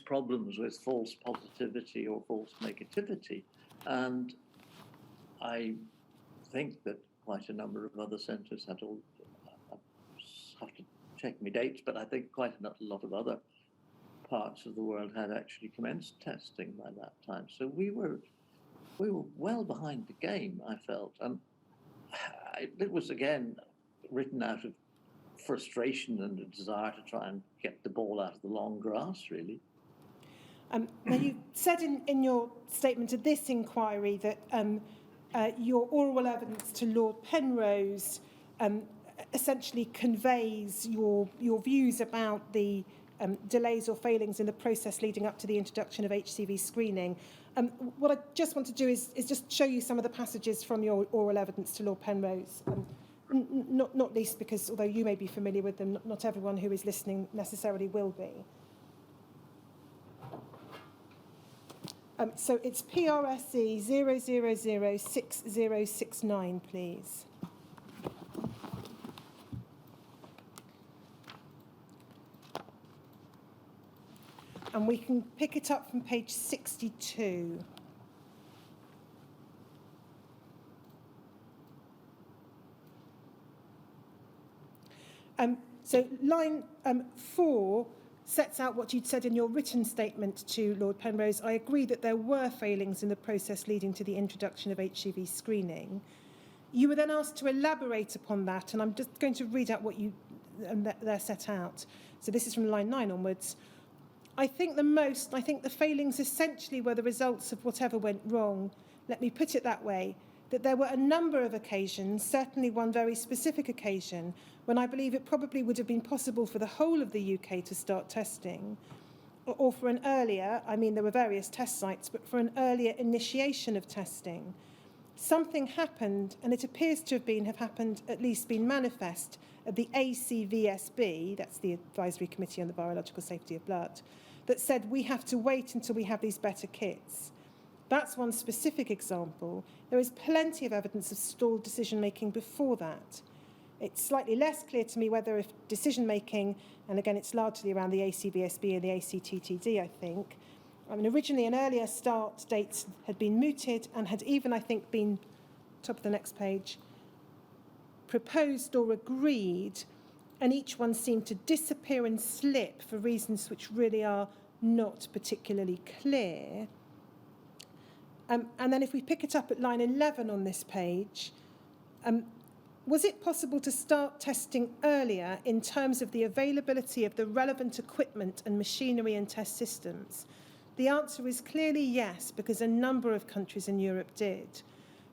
problems with false positivity or false negativity. And I think that quite a number of other centres had all, I have to check my dates, but I think quite a lot of other parts of the world had actually commenced testing by that time. So we were well behind the game, I felt. And it was, again, written out of frustration and a desire to try and get the ball out of the long grass, really. Now, you said in your statement of this inquiry that your oral evidence to Lord Penrose essentially conveys your views about the delays or failings in the process leading up to the introduction of HCV screening. What I just want to do is just show you some of the passages from your oral evidence to Lord Penrose, not least because, although you may be familiar with them, not everyone who is listening necessarily will be. So it's PRSE 0006069, please. And we can pick it up from page 62. So line 4 sets out what you'd said in your written statement to Lord Penrose. I agree that there were failings in the process leading to the introduction of HCV screening. You were then asked to elaborate upon that, and I'm just going to read out what they're set out. So this is from line 9 onwards. I think the failings essentially were the results of whatever went wrong. Let me put it that way, that there were a number of occasions, certainly one very specific occasion, when I believe it probably would have been possible for the whole of the UK to start testing, or for an earlier, I mean there were various test sites, but for an earlier initiation of testing. Something happened, and it appears to have happened, at least been manifest, at the ACVSB, that's the Advisory Committee on the Virological Safety of Blood, that said we have to wait until we have these better kits. That's one specific example. There is plenty of evidence of stalled decision-making before that. It's slightly less clear to me whether if decision-making, and again it's largely around the ACVSB and the ACTTD, I think, originally an earlier start date had been mooted and had even, I think, been, top of the next page, proposed or agreed, and each one seemed to disappear and slip for reasons which really are not particularly clear. And then if we pick it up at line 11 on this page, was it possible to start testing earlier in terms of the availability of the relevant equipment and machinery and test systems? The answer is clearly yes, because a number of countries in Europe did.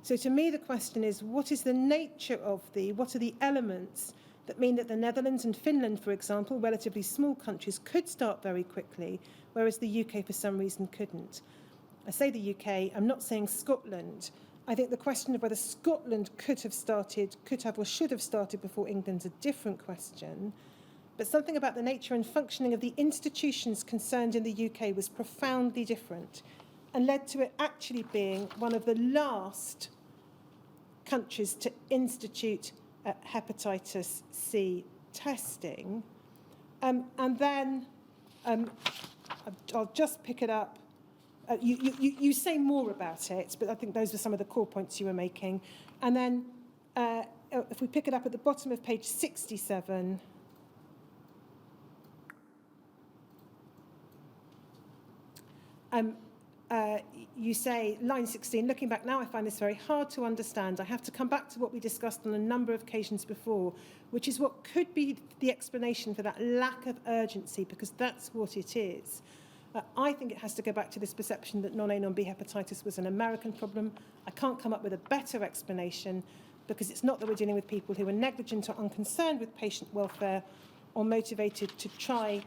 So to me, the question is, what is the nature of what are the elements that mean that the Netherlands and Finland, for example, relatively small countries, could start very quickly, whereas the UK, for some reason, couldn't? I say the UK, I'm not saying Scotland. I think the question of whether Scotland could have or should have started before England's a different question. But something about the nature and functioning of the institutions concerned in the UK was profoundly different and led to it actually being one of the last countries to institute hepatitis C testing. And then I'll just pick it up. You say more about it, but I think those were some of the core points you were making. And then if we pick it up at the bottom of page 67, you say, line 16, looking back now, I find this very hard to understand. I have to come back to what we discussed on a number of occasions before, which is what could be the explanation for that lack of urgency, because that's what it is. I think it has to go back to this perception that non-A, non-B hepatitis was an American problem. I can't come up with a better explanation, because it's not that we're dealing with people who are negligent or unconcerned with patient welfare or motivated to try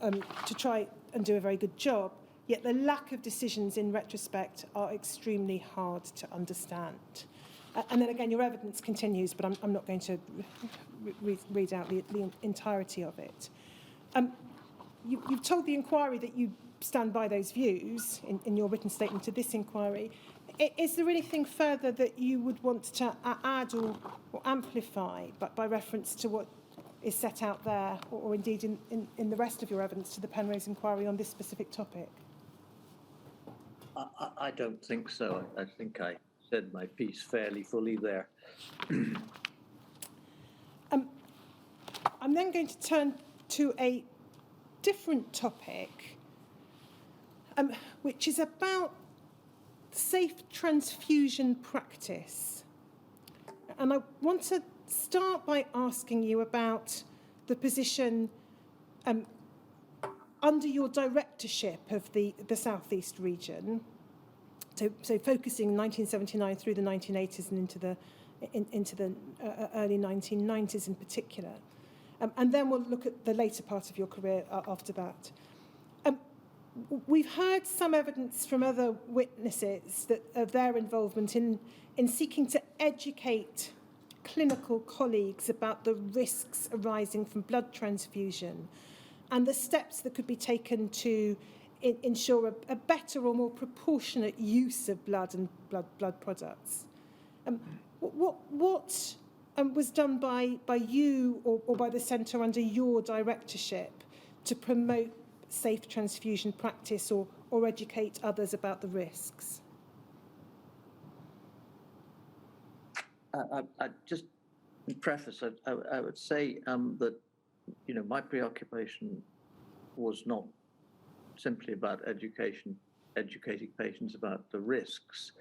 and do a very good job, yet the lack of decisions in retrospect are extremely hard to understand. And then again, your evidence continues, but I'm not going to read out the entirety of it. You've told the inquiry that you stand by those views in your written statement to this inquiry. Is there anything further that you would want to add or amplify by reference to what is set out there, or indeed in the rest of your evidence to the Penrose inquiry on this specific topic? I don't think so. I think I said my piece fairly fully there. I'm then going to turn to a different topic, which is about safe transfusion practice. And I want to start by asking you about the position under your directorship of the South East region, so focusing 1979 through the 1980s and into the early 1990s in particular. And then we'll look at the later part of your career after that. We've heard some evidence from other witnesses of their involvement in seeking to educate clinical colleagues about the risks arising from blood transfusion and the steps that could be taken to ensure a better or more proportionate use of blood and blood products. What was done by you or by the centre under your directorship to promote safe transfusion practice or educate others about the risks? I just preface, I would say that, my preoccupation was not simply about educating patients about the risks,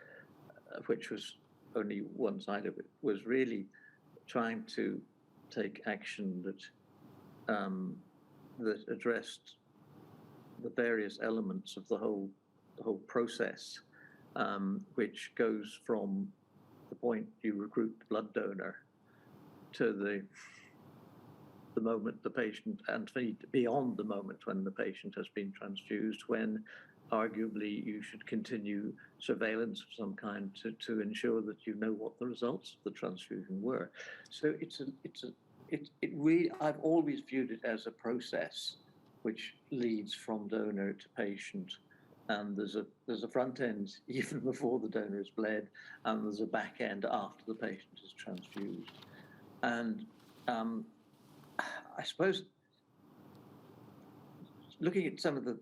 which was only one side of it, was really trying to take action that addressed the various elements of the whole process, which goes from the point you recruit the blood donor to the moment the patient, and beyond the moment when the patient has been transfused, when arguably you should continue surveillance of some kind to ensure that you know what the results of the transfusion were. So it really, I've always viewed it as a process which leads from donor to patient, and there's a front end even before the donor is bled, and there's a back end after the patient is transfused. And I suppose looking at some of the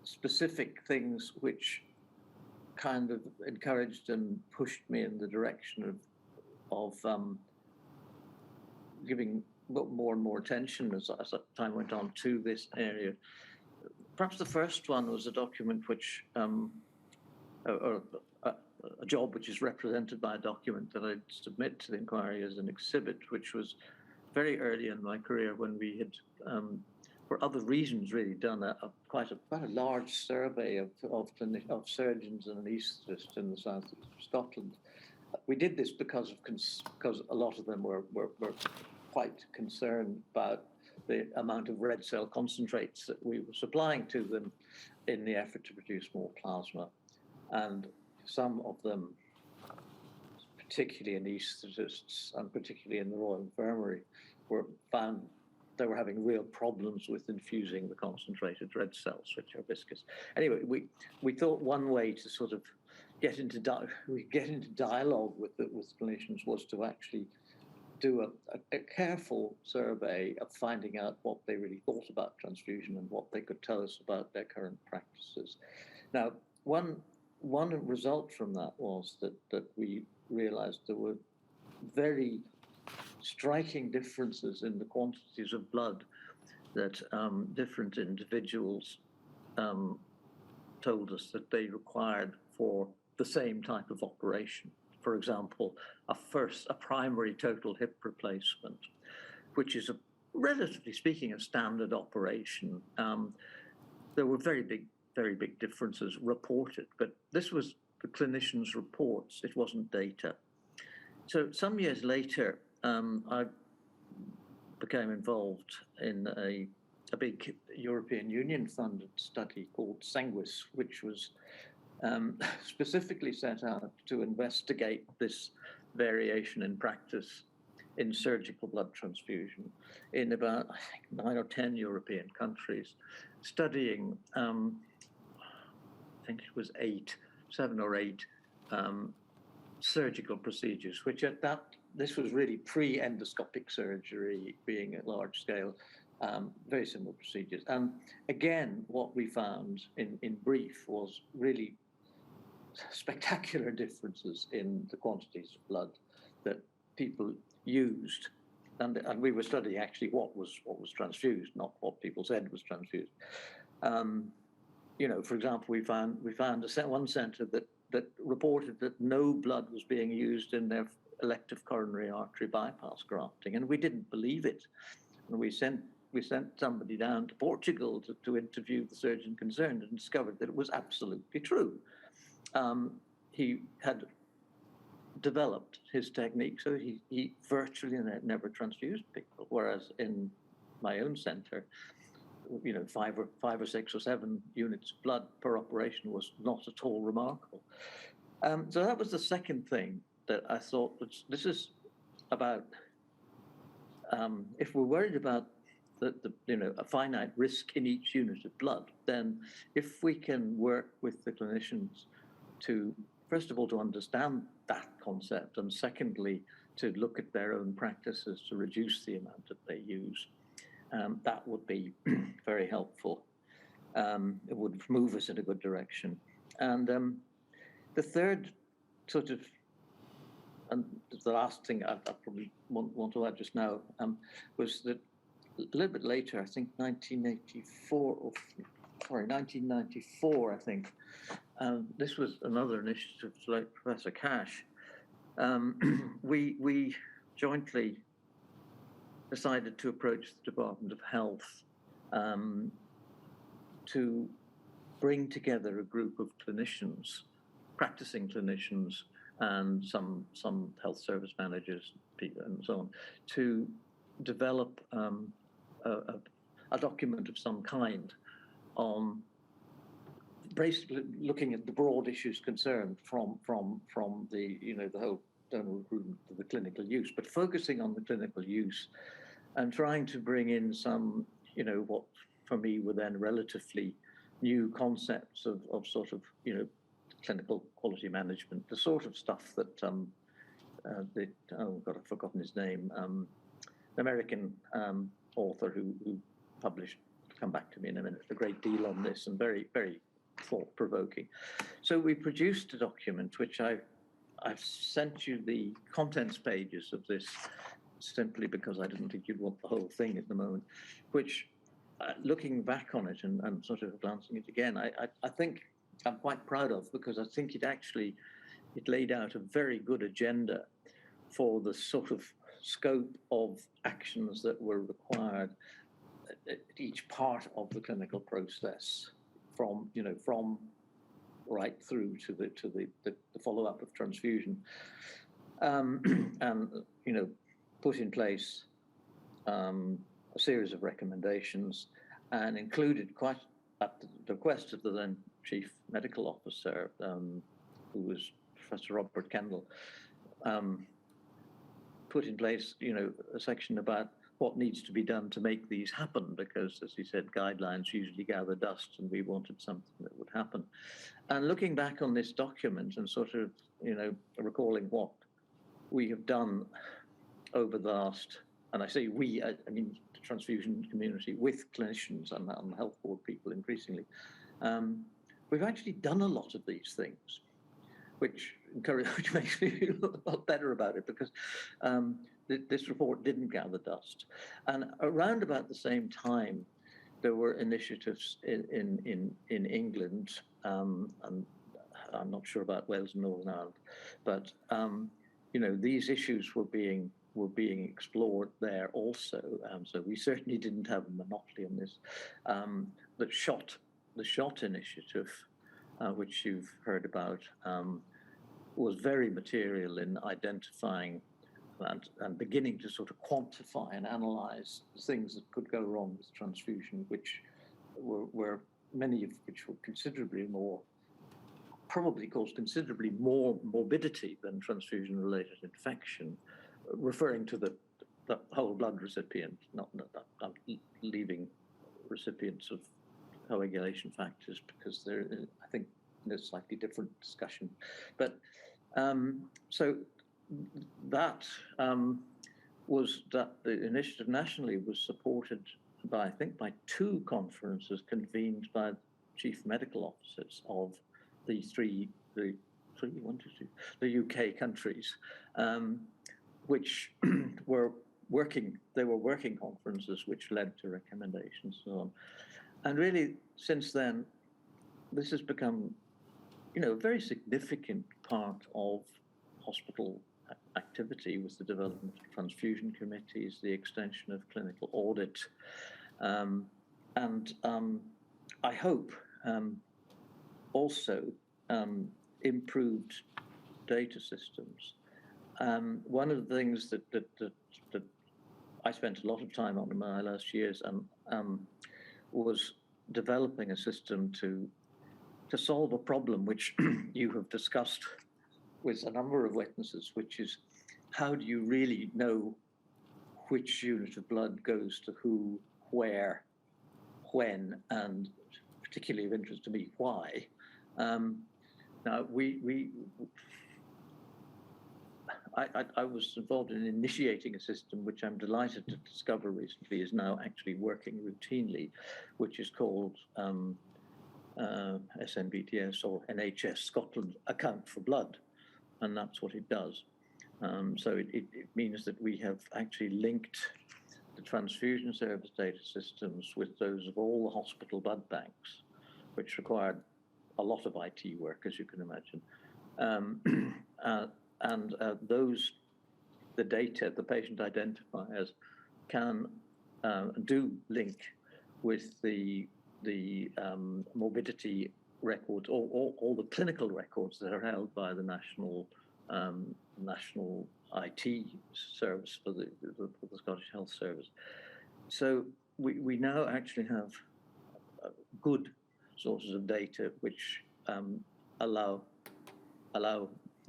specific things which kind of encouraged and pushed me in the direction of giving more and more attention as time went on to this area. Perhaps the first one was a document which a job which is represented by a document that I'd submit to the inquiry as an exhibit, which was very early in my career when we had, for other reasons, really done quite a large survey of surgeons and anaesthetists in the south of Scotland. We did this because a lot of them were quite concerned about the amount of red cell concentrates that we were supplying to them in the effort to produce more plasma. And some of them, particularly anaesthetists and particularly in the Royal Infirmary, found they were having real problems with infusing the concentrated red cells, which are viscous. Anyway, we thought one way to sort of get into dialogue with clinicians was to actually do a careful survey of finding out what they really thought about transfusion and what they could tell us about their current practices. Now, one result from that was that we realized there were very striking differences in the quantities of blood that different individuals told us that they required for the same type of operation. For example, a primary total hip replacement, which is relatively speaking, a standard operation. There were very big differences reported, but this was the clinicians' reports. It wasn't data. So some years later, I became involved in a big European Union funded study called Sanguis, which was specifically set out to investigate this variation in practice in surgical blood transfusion in about, I think, 9 or 10 European countries, studying, I think it was 7 or 8 surgical procedures, which this was really pre-endoscopic surgery, being at large scale, very similar procedures. And again, what we found in brief was really spectacular differences in the quantities of blood that people used, and we were studying actually what was transfused, not what people said was transfused. For example, we found one centre that reported that no blood was being used in their elective coronary artery bypass grafting, and we didn't believe it. And we sent somebody down to Portugal to interview the surgeon concerned, and discovered that it was absolutely true. He had developed his technique, so he virtually never transfused people, whereas in my own centre, 5 or 6 or 7 units of blood per operation was not at all remarkable. So that was the second thing that I thought, this is about, if we're worried about a finite risk in each unit of blood, then if we can work with the clinicians to, first of all, to understand that concept, and secondly, to look at their own practices to reduce the amount that they use, that would be very helpful. It would move us in a good direction. And the third sort of, and the last thing I probably want to add just now, was that a little bit later, I think 1994, I think, this was another initiative like Professor Cash. We jointly decided to approach the Department of Health to bring together a group of clinicians, practicing clinicians, and some health service managers and so on, to develop a document of some kind on basically looking at the broad issues concerned from the the whole donor recruitment to the clinical use, but focusing on the clinical use and trying to bring in some what for me were then relatively new concepts of sort of clinical quality management, the sort of stuff that I've forgotten his name, American author who published, come back to me in a minute, a great deal on this, and very, very thought-provoking. So we produced a document which I've sent you the contents pages of this simply because I didn't think you'd want the whole thing at the moment, which looking back on it and sort of glancing it again, I think I'm quite proud of, because I think it laid out a very good agenda for the sort of scope of actions that were required at each part of the clinical process, from right through to the follow-up of transfusion, and put in place a series of recommendations, and included, quite at the request of the then chief medical officer, who was Professor Robert Kendall, put in place a section about what needs to be done to make these happen, because, as he said, guidelines usually gather dust, and we wanted something that would happen. And looking back on this document and sort of recalling what we have done over the last, and I say we, I mean the transfusion community, with clinicians and health board people increasingly, we've actually done a lot of these things, which makes me feel a lot better about it, because this report didn't gather dust. And around about the same time, there were initiatives in England, and I'm not sure about Wales and Northern Ireland, but these issues were being explored there also. So we certainly didn't have a monopoly on this. The SHOT initiative, which you've heard about, was very material in identifying and beginning to sort of quantify and analyze things that could go wrong with transfusion, which were many of which were considerably more, probably caused considerably more morbidity than transfusion-related infection, referring to the whole blood recipient, not leaving recipients of coagulation factors, because I think there's a slightly different discussion. But so that the initiative nationally was supported by, I think, by 2 conferences convened by chief medical officers of the the UK countries, which were working conferences which led to recommendations and so on. And really, since then, this has become, a very significant part of hospital activity, with the development of transfusion committees, the extension of clinical audit, and I hope also improved data systems. One of the things that I spent a lot of time on in my last years was developing a system to solve a problem which you have discussed with a number of witnesses, which is, how do you really know which unit of blood goes to who, where, when, and particularly of interest to me, why? Now, I was involved in initiating a system which I'm delighted to discover recently is now actually working routinely, which is called SNBTS, or NHS Scotland Account for Blood, and that's what it does. So it means that we have actually linked the transfusion service data systems with those of all the hospital blood banks, which required a lot of IT work, as you can imagine. The data, the patient identifiers, can do link with the morbidity records, or all the clinical records that are held by the national IT service for the Scottish Health Service. So we now actually have good sources of data which allow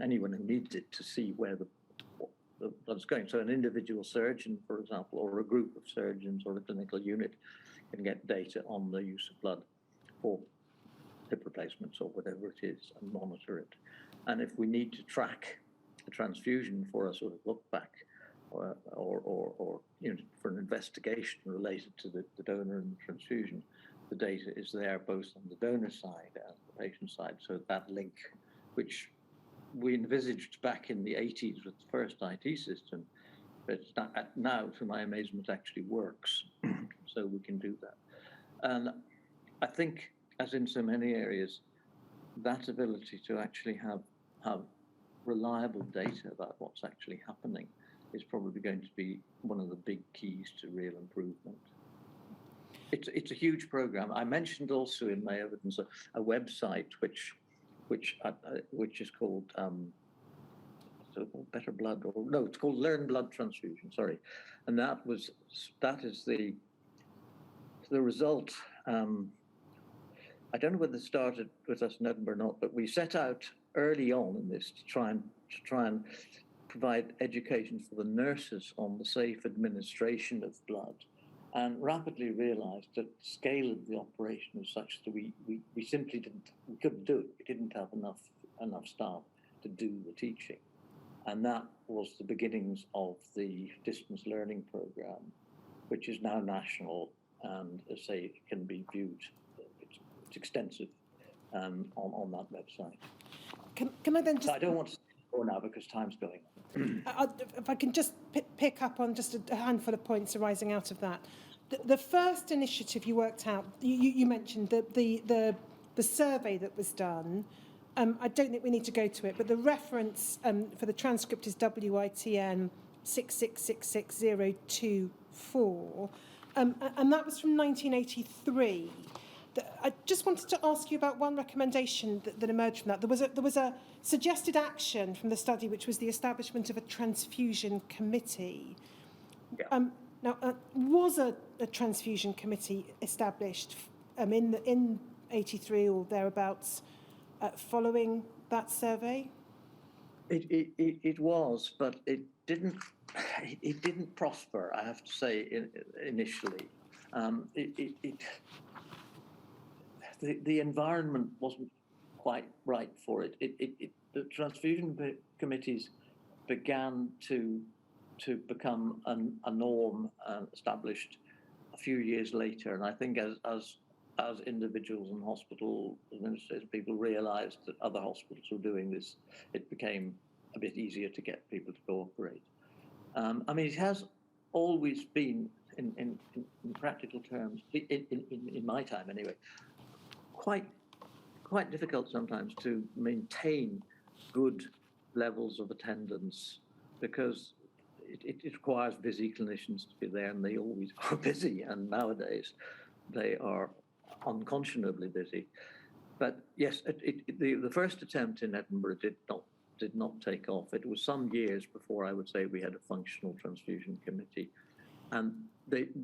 anyone who needs it to see where the blood's going. So an individual surgeon, for example, or a group of surgeons, or a clinical unit can get data on the use of blood for hip replacements or whatever it is, and monitor it. And if we need to track a transfusion for a sort of look back, or for an investigation related to the donor and the transfusion, the data is there both on the donor side and the patient side. So that link, which we envisaged back in the 80s with the first IT system, but now, to my amazement, actually works. So we can do that. And I think, as in so many areas, that ability to actually have reliable data about what's actually happening is probably going to be one of the big keys to real improvement. It's a huge program. I mentioned also in my evidence a website which is called Better Blood, or no, it's called Learn Blood Transfusion. Sorry, and that is the result. I don't know whether it started with us in Edinburgh or not, but we set out early on in this to try and provide education for the nurses on the safe administration of blood, and rapidly realised that the scale of the operation was such that we simply couldn't do it. We didn't have enough staff to do the teaching, and that was the beginnings of the distance learning program, which is now national, and as I say, it can be viewed. It's extensive on that website. Can I then just? I don't want to say more now because time's going on. If I can just pick up on just a handful of points arising out of that. The first initiative you worked out, you mentioned the survey that was done. I don't think we need to go to it, but the reference for the transcript is WITN 6666024, and that was from 1983. I just wanted to ask you about one recommendation that emerged from that. There was a suggested action from the study, which was the establishment of a transfusion committee. Yeah. Now, was a transfusion committee established in 83 or thereabouts following that survey? It was, but it didn't prosper, I have to say, initially. The environment wasn't quite right for it. The transfusion committees began to become a norm established a few years later, and I think as individuals and hospital administrators, people realised that other hospitals were doing this, it became a bit easier to get people to cooperate. I mean, it has always been, in practical terms, in my time anyway, quite difficult sometimes to maintain good levels of attendance, because it requires busy clinicians to be there, and they always are busy, and nowadays they are unconscionably busy. But yes, the first attempt in Edinburgh did not take off. It was some years before I would say we had a functional transfusion committee, and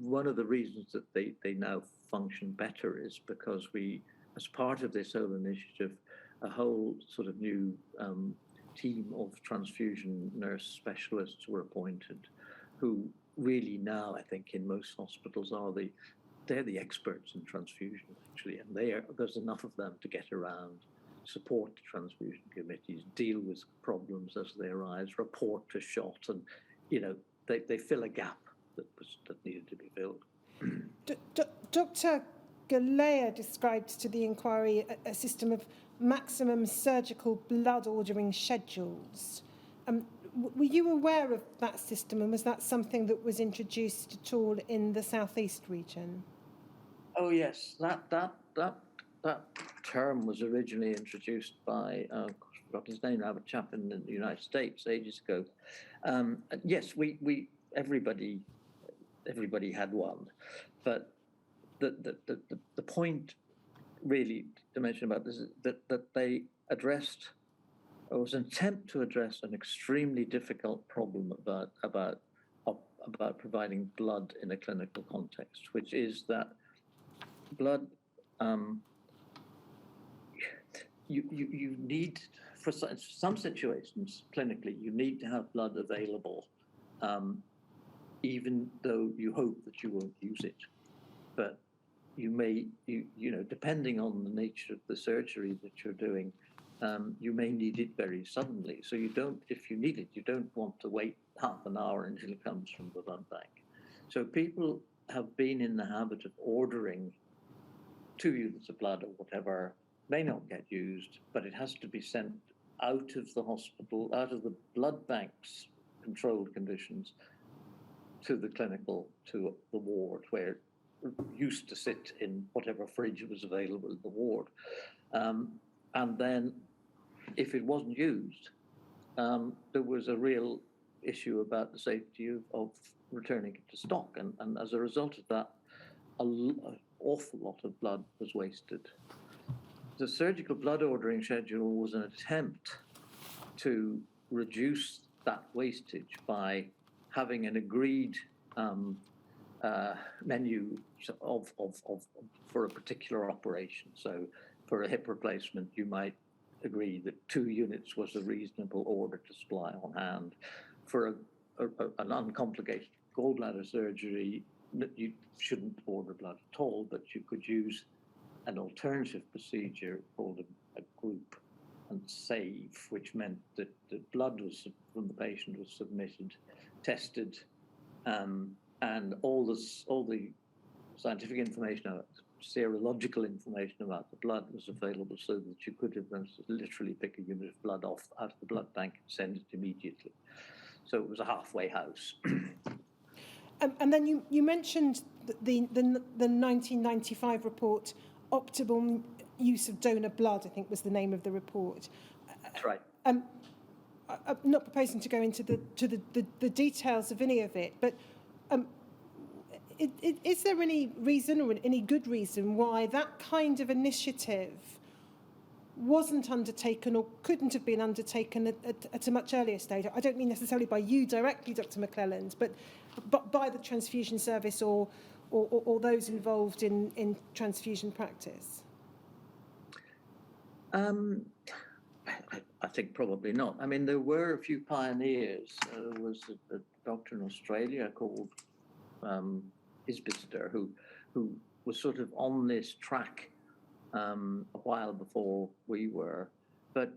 one of the reasons that they now function better is because we, as part of this whole initiative, a whole sort of new team of transfusion nurse specialists were appointed, who really now, I think, in most hospitals they're the experts in transfusion, actually, and there's enough of them to get around, support the transfusion committees, deal with problems as they arise, report to shot, and they fill a gap that needed to be filled. Dr. Galea described to the inquiry a system of maximum surgical blood ordering schedules. Were you aware of that system, and was that something that was introduced at all in the southeast region? Oh yes, that term was originally introduced by I forgot his name now, a chap in the United States ages ago. Yes, everybody had one, but the point really to mention about this is that they addressed, or was an attempt to address, an extremely difficult problem about providing blood in a clinical context, which is that blood, you need, for some situations clinically, you need to have blood available, even though you hope that you won't use it. But you may, depending on the nature of the surgery that you're doing, you may need it very suddenly. So if you need it, you don't want to wait half an hour until it comes from the blood bank. So people have been in the habit of ordering 2 units of blood or whatever, may not get used, but it has to be sent out of the hospital, out of the blood bank's controlled conditions, to the ward, where it used to sit in whatever fridge was available in the ward. and then if it wasn't used, there was a real issue about the safety of returning it to stock. And as a result of that, an awful lot of blood was wasted. The surgical blood ordering schedule was an attempt to reduce that wastage by having an agreed menu for a particular operation. So for a hip replacement, you might agree that 2 units was a reasonable order to supply on hand. For an uncomplicated gallbladder surgery, you shouldn't order blood at all, but you could use an alternative procedure called a group and save, which meant that the blood was from the patient was submitted, tested, and all the scientific information, serological information about the blood was available, so that you could have literally pick a unit of blood out of the blood bank and send it immediately. So it was a halfway house. And then you mentioned the 1995 report, Optimal Use of Donor Blood, I think was the name of the report. That's right. I'm not proposing to go into the details of any of it, but is there any reason or any good reason why that kind of initiative wasn't undertaken or couldn't have been undertaken at a much earlier stage? I don't mean necessarily by you directly, Dr. McClelland, but by the transfusion service or those involved in transfusion practice? I think probably not. I mean, there were a few pioneers. There was a doctor in Australia called Isbister who was sort of on this track a while before we were, but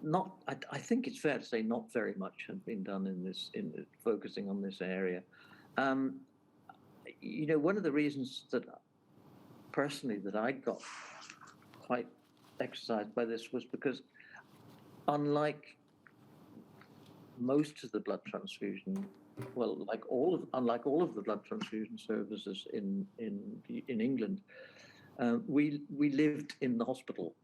not. I think it's fair to say not very much has been done in focusing on this area. You know, one of the reasons that personally that I got quite exercised by this was because, unlike most of the blood transfusion, well, unlike all of the blood transfusion services in England, we lived in the hospital,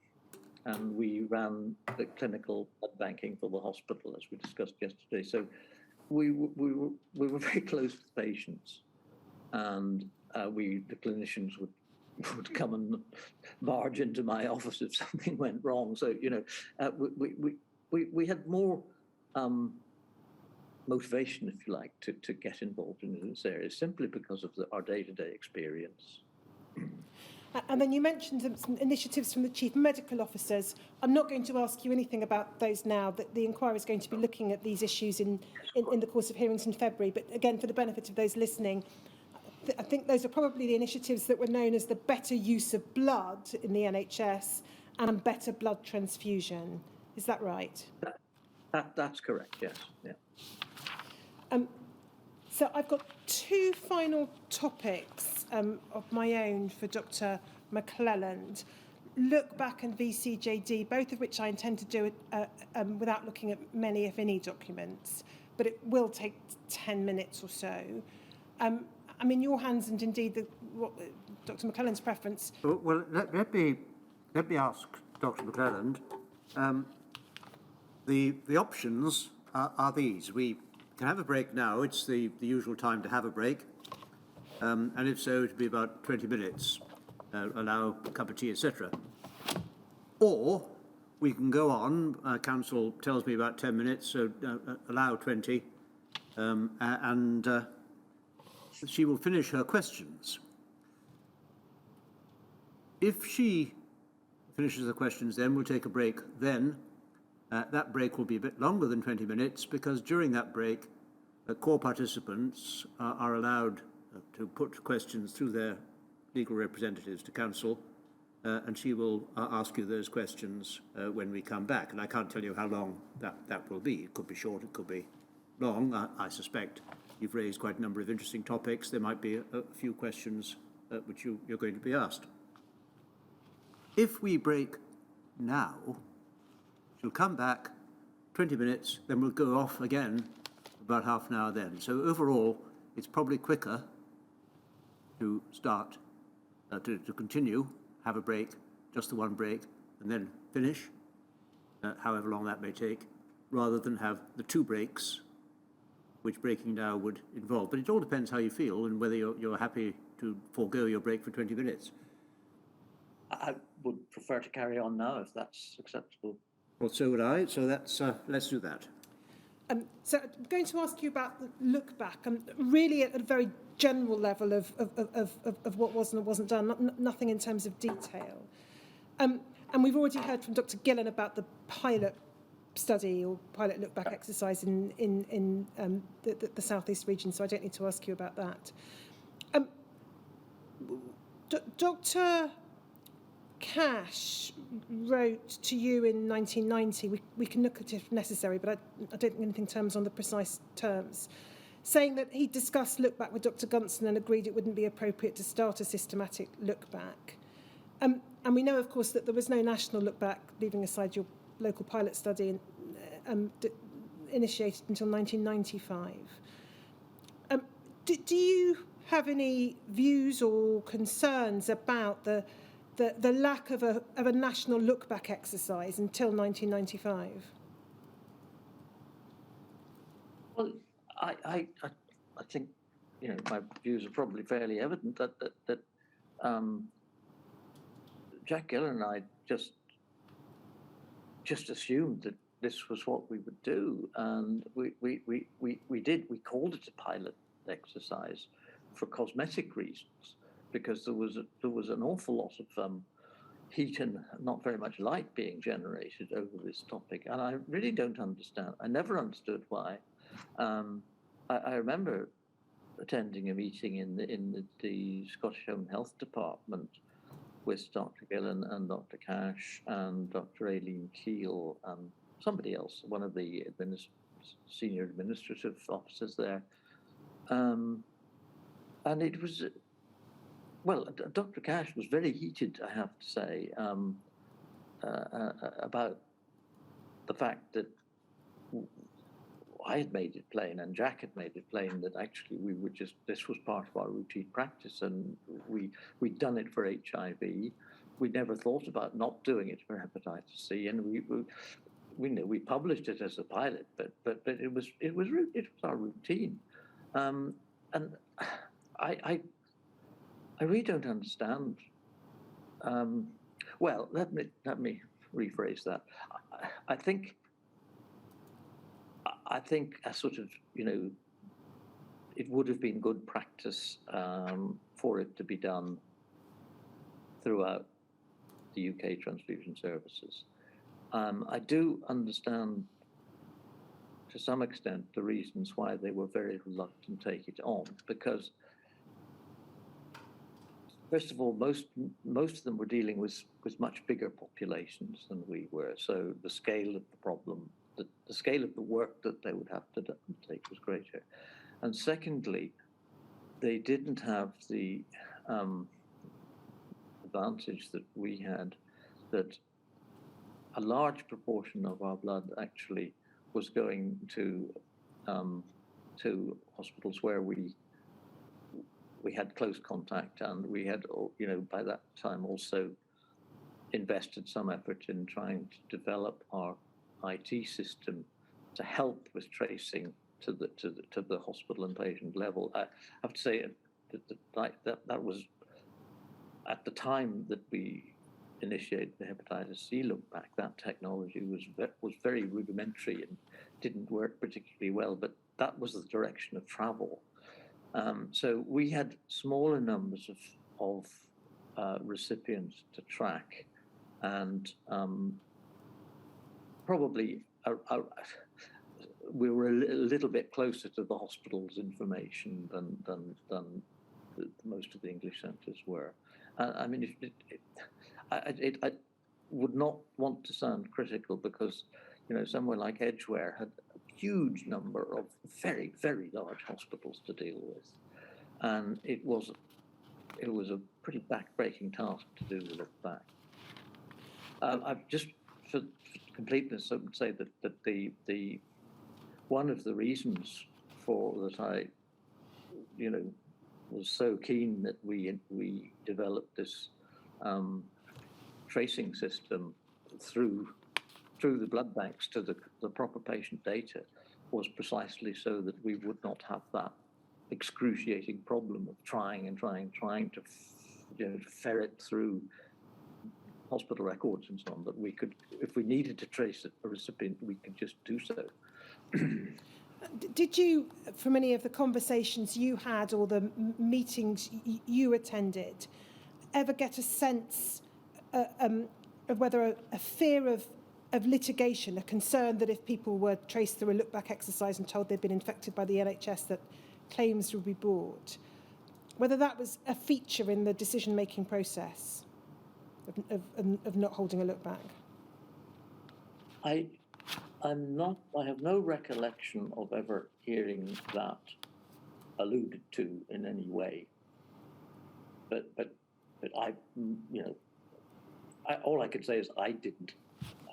and we ran the clinical blood banking for the hospital, as we discussed yesterday. So we were very close to the patients, and the clinicians would come and barge into my office if something went wrong. So, you know, we had more motivation, if you like, to get involved in this area, simply because of our day-to-day experience. And then you mentioned some initiatives from the chief medical officers. I'm not going to ask you anything about those now, that the inquiry is going to be looking at these issues in the course of hearings in February. But again, for the benefit of those listening, I think those are probably the initiatives that were known as the better use of blood in the NHS and better blood transfusion. Is that right? That's correct, yes. Yeah. So I've got 2 final topics of my own for Dr. McClelland. Look back and VCJD, both of which I intend to do without looking at many, if any, documents, but it will take 10 minutes or so. I'm in your hands, and indeed Dr. McClelland's preference. Well, let me ask Dr. McClelland. The options are these. We can have a break now. It's the usual time to have a break, and if so, it'll be about 20 minutes. Allow a cup of tea, etc. Or we can go on. Council tells me about 10 minutes, so allow 20, and she will finish her questions. If she finishes the questions, then we'll take a break. Then that break will be a bit longer than 20 minutes, because during that break, core participants are allowed to put questions through their legal representatives to council, and she will ask you those questions when we come back. And I can't tell you how long that will be. It could be short, it could be long. I suspect you've raised quite a number of interesting topics. There might be a few questions which you're going to be asked. If we break now, she'll come back 20 minutes, then we'll go off again about half an hour then. So overall, it's probably quicker to start, to continue have a break, just the one break, and then finish, however long that may take, rather than have the two breaks, which breaking now would involve. But it all depends how you feel and whether you're happy to forego your break for 20 minutes. I would prefer to carry on now if that's acceptable. Well, so would I. So let's do that. So I'm going to ask you about the look back, really at a very general level of what was and wasn't done, nothing in terms of detail. And we've already heard from Dr. Gillen about the pilot study or pilot look back exercise in the southeast region, so I don't need to ask you about that. Dr. Cash wrote to you in 1990, we can look at it if necessary, but I don't think anything terms on the precise terms, saying that he discussed look back with Dr. Gunson and agreed it wouldn't be appropriate to start a systematic look back. And we know, of course, that there was no national look back, leaving aside your local pilot study, initiated until 1995. Do you have any views or concerns about the lack of a national look-back exercise until 1995? Well, I think, my views are probably fairly evident that Jack Gillen and I just assumed that this was what we would do, and we called it a pilot exercise for cosmetic reasons, because there was an awful lot of heat and not very much light being generated over this topic, and I really don't understand. I never understood why. I remember attending a meeting in the Scottish Home Health Department with Dr. Gillen and Dr. Cash and Dr. Aileen Keel and somebody else, one of the senior administrative officers there. And it was, well, Dr. Cash was very heated, I have to say, about the fact that I had made it plain and Jack had made it plain that actually this was part of our routine practice, and we'd done it for HIV. We never thought about not doing it for hepatitis C, and we published it as a pilot, but it was our routine, and I really don't understand. Well, let me rephrase that. I think a sort of, it would have been good practice for it to be done throughout the UK transfusion services. I do understand to some extent the reasons why they were very reluctant to take it on, because first of all, most of them were dealing with much bigger populations than we were, so the scale of the problem, the scale of the work that they would have to undertake was greater. And secondly, they didn't have the advantage that we had, that a large proportion of our blood actually was going to hospitals where we had close contact, and we had, by that time also invested some effort in trying to develop our IT system to help with tracing to the hospital and patient level. I have to say that was at the time that we initiated the hepatitis C look back. That technology was very rudimentary and didn't work particularly well, but that was the direction of travel. So we had smaller numbers of recipients to track, and probably we were a little bit closer to the hospital's information than most of the English centres were. I mean, I would not want to sound critical, because somewhere like Edgware had a huge number of very, very large hospitals to deal with, and it was a pretty back-breaking task to do the look back. I've just, for completeness, I would say that the one of the reasons for that I was so keen that we developed this tracing system through the blood banks to the proper patient data was precisely so that we would not have that excruciating problem of trying to ferret through hospital records and so on, that we could, if we needed to trace a recipient, we could just do so. Did you, from any of the conversations you had or the meetings you attended, ever get a sense of whether a fear of litigation, a concern that if people were traced through a look-back exercise and told they'd been infected by the NHS, that claims would be brought, whether that was a feature in the decision-making process of not holding a look-back? I have no recollection of ever hearing that alluded to in any way. But all I could say is I didn't.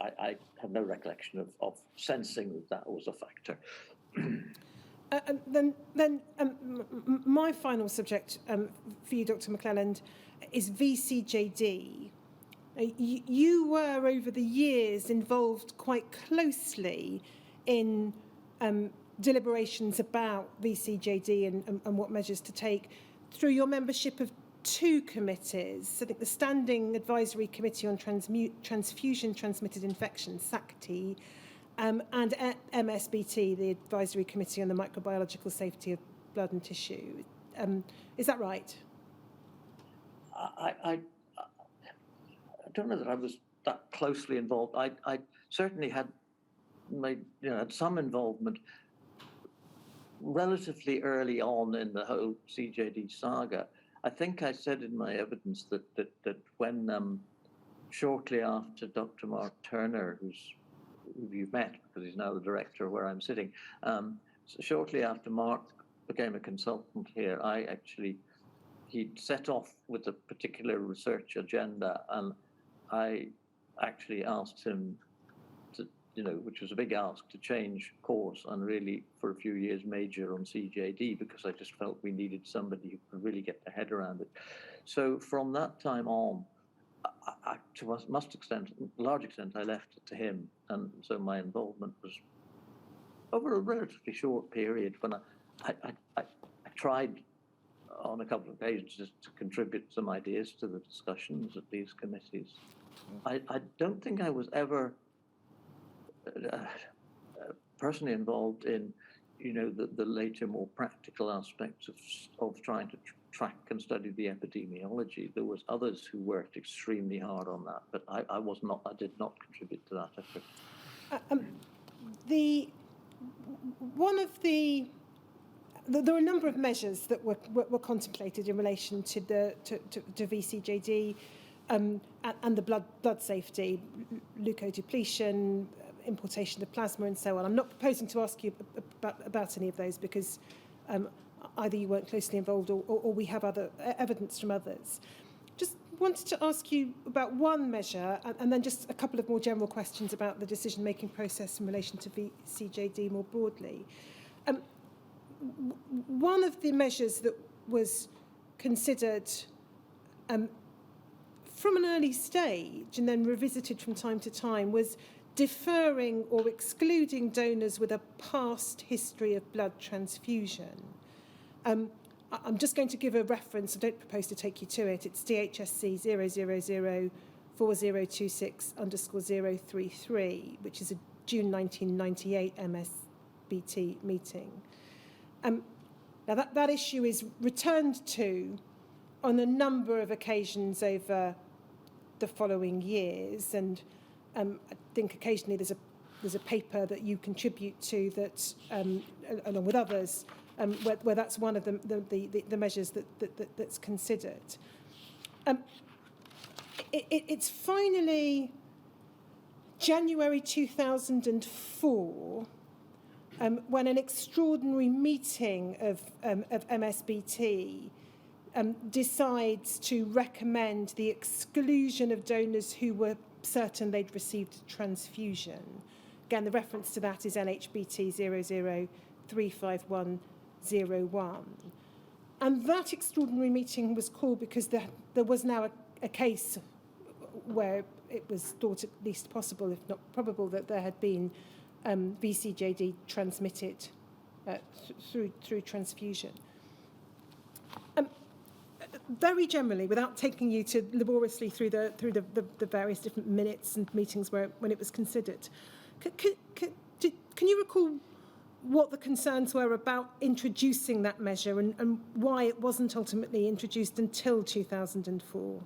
I have no recollection of sensing that was a factor. My final subject for you, Dr. McClelland, is VCJD. You were, over the years, involved quite closely in deliberations about VCJD and what measures to take through your membership of two committees. I think the Standing Advisory Committee on Transfusion Transmitted Infections, SACT, and MSBT, the Advisory Committee on the Microbiological Safety of Blood and Tissue. Is that right? I don't know that I was that closely involved. I certainly had had some involvement relatively early on in the whole CJD saga. I think I said in my evidence that when shortly after Dr. Mark Turner, who you've met because he's now the director where I'm sitting, so shortly after Mark became a consultant here, he'd set off with a particular research agenda, and I actually asked him to, which was a big ask, to change course and really for a few years major on CJD, because I just felt we needed somebody who could really get their head around it. So from that time on, to a large extent, I left it to him, and so my involvement was over a relatively short period when I tried on a couple of occasions just to contribute some ideas to the discussions at these committees. I don't think I was ever personally involved in, the later more practical aspects of trying to track and study the epidemiology. There was others who worked extremely hard on that, but I did not contribute to that effort. There are a number of measures that were contemplated in relation to VCJD and the blood safety, leukodepletion, importation of plasma, and so on. I'm not proposing to ask you about any of those because either you weren't closely involved or we have other evidence from others. Just wanted to ask you about one measure and then just a couple of more general questions about the decision-making process in relation to VCJD more broadly. One of the measures that was considered from an early stage and then revisited from time to time was deferring or excluding donors with a past history of blood transfusion. I'm just going to give a reference. I don't propose to take you to it. It's DHSC 0004026_033, which is a June 1998 MSBT meeting. Now that issue is returned to on a number of occasions over the following years, and I think occasionally there's a paper that you contribute to that, along with others, where that's one of the measures that's considered. It's finally January 2004. When an extraordinary meeting of MSBT decides to recommend the exclusion of donors who were certain they'd received transfusion. Again, the reference to that is NHBT 0035101. And that extraordinary meeting was called because there was now a case where it was thought at least possible, if not probable, that there had been VCJD transmitted through transfusion. Very generally, without taking you to laboriously through the various different minutes and meetings when it was considered, can you recall what the concerns were about introducing that measure and why it wasn't ultimately introduced until 2004?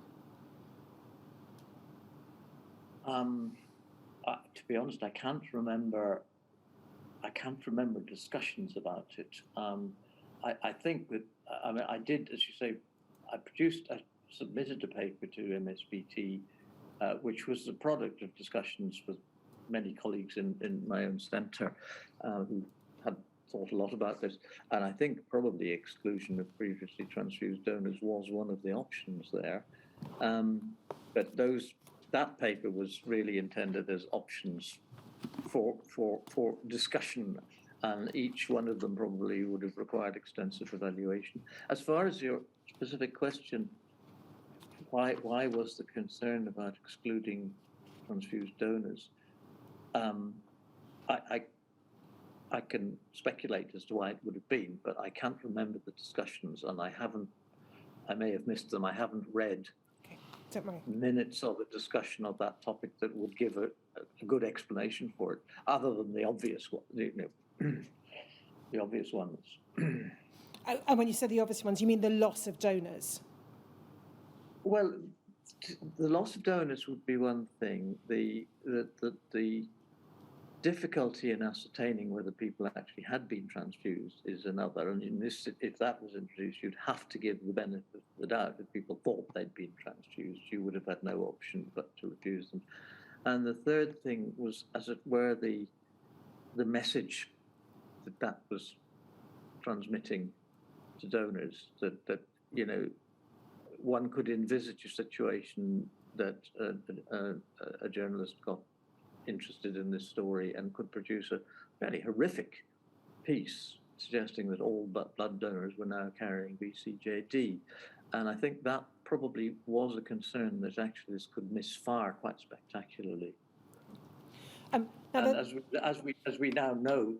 To be honest, I can't remember discussions about it. I think that, I did, as you say, I submitted a paper to MSBT, which was the product of discussions with many colleagues in my own centre who had thought a lot about this. And I think probably exclusion of previously transfused donors was one of the options there. But that paper was really intended as options for discussion, and each one of them probably would have required extensive evaluation. As far as your specific question, why was the concern about excluding transfused donors? I can speculate as to why it would have been, but I can't remember the discussions, and I may have missed them. I haven't read minutes of a discussion of that topic that would give a good explanation for it, other than the obvious one, the obvious ones. And when you say the obvious ones, you mean the loss of donors? Well, the loss of donors would be one thing. The difficulty in ascertaining whether people actually had been transfused is another. And in this, if that was introduced, you'd have to give the benefit of the doubt. If people thought they'd been transfused, you would have had no option but to refuse them. And the third thing was, as it were, the message that was transmitting to donors, that one could envisage a situation that a journalist got interested in this story and could produce a fairly horrific piece suggesting that all but blood donors were now carrying VCJD. And I think that probably was a concern, that actually this could misfire quite spectacularly. And as we now know,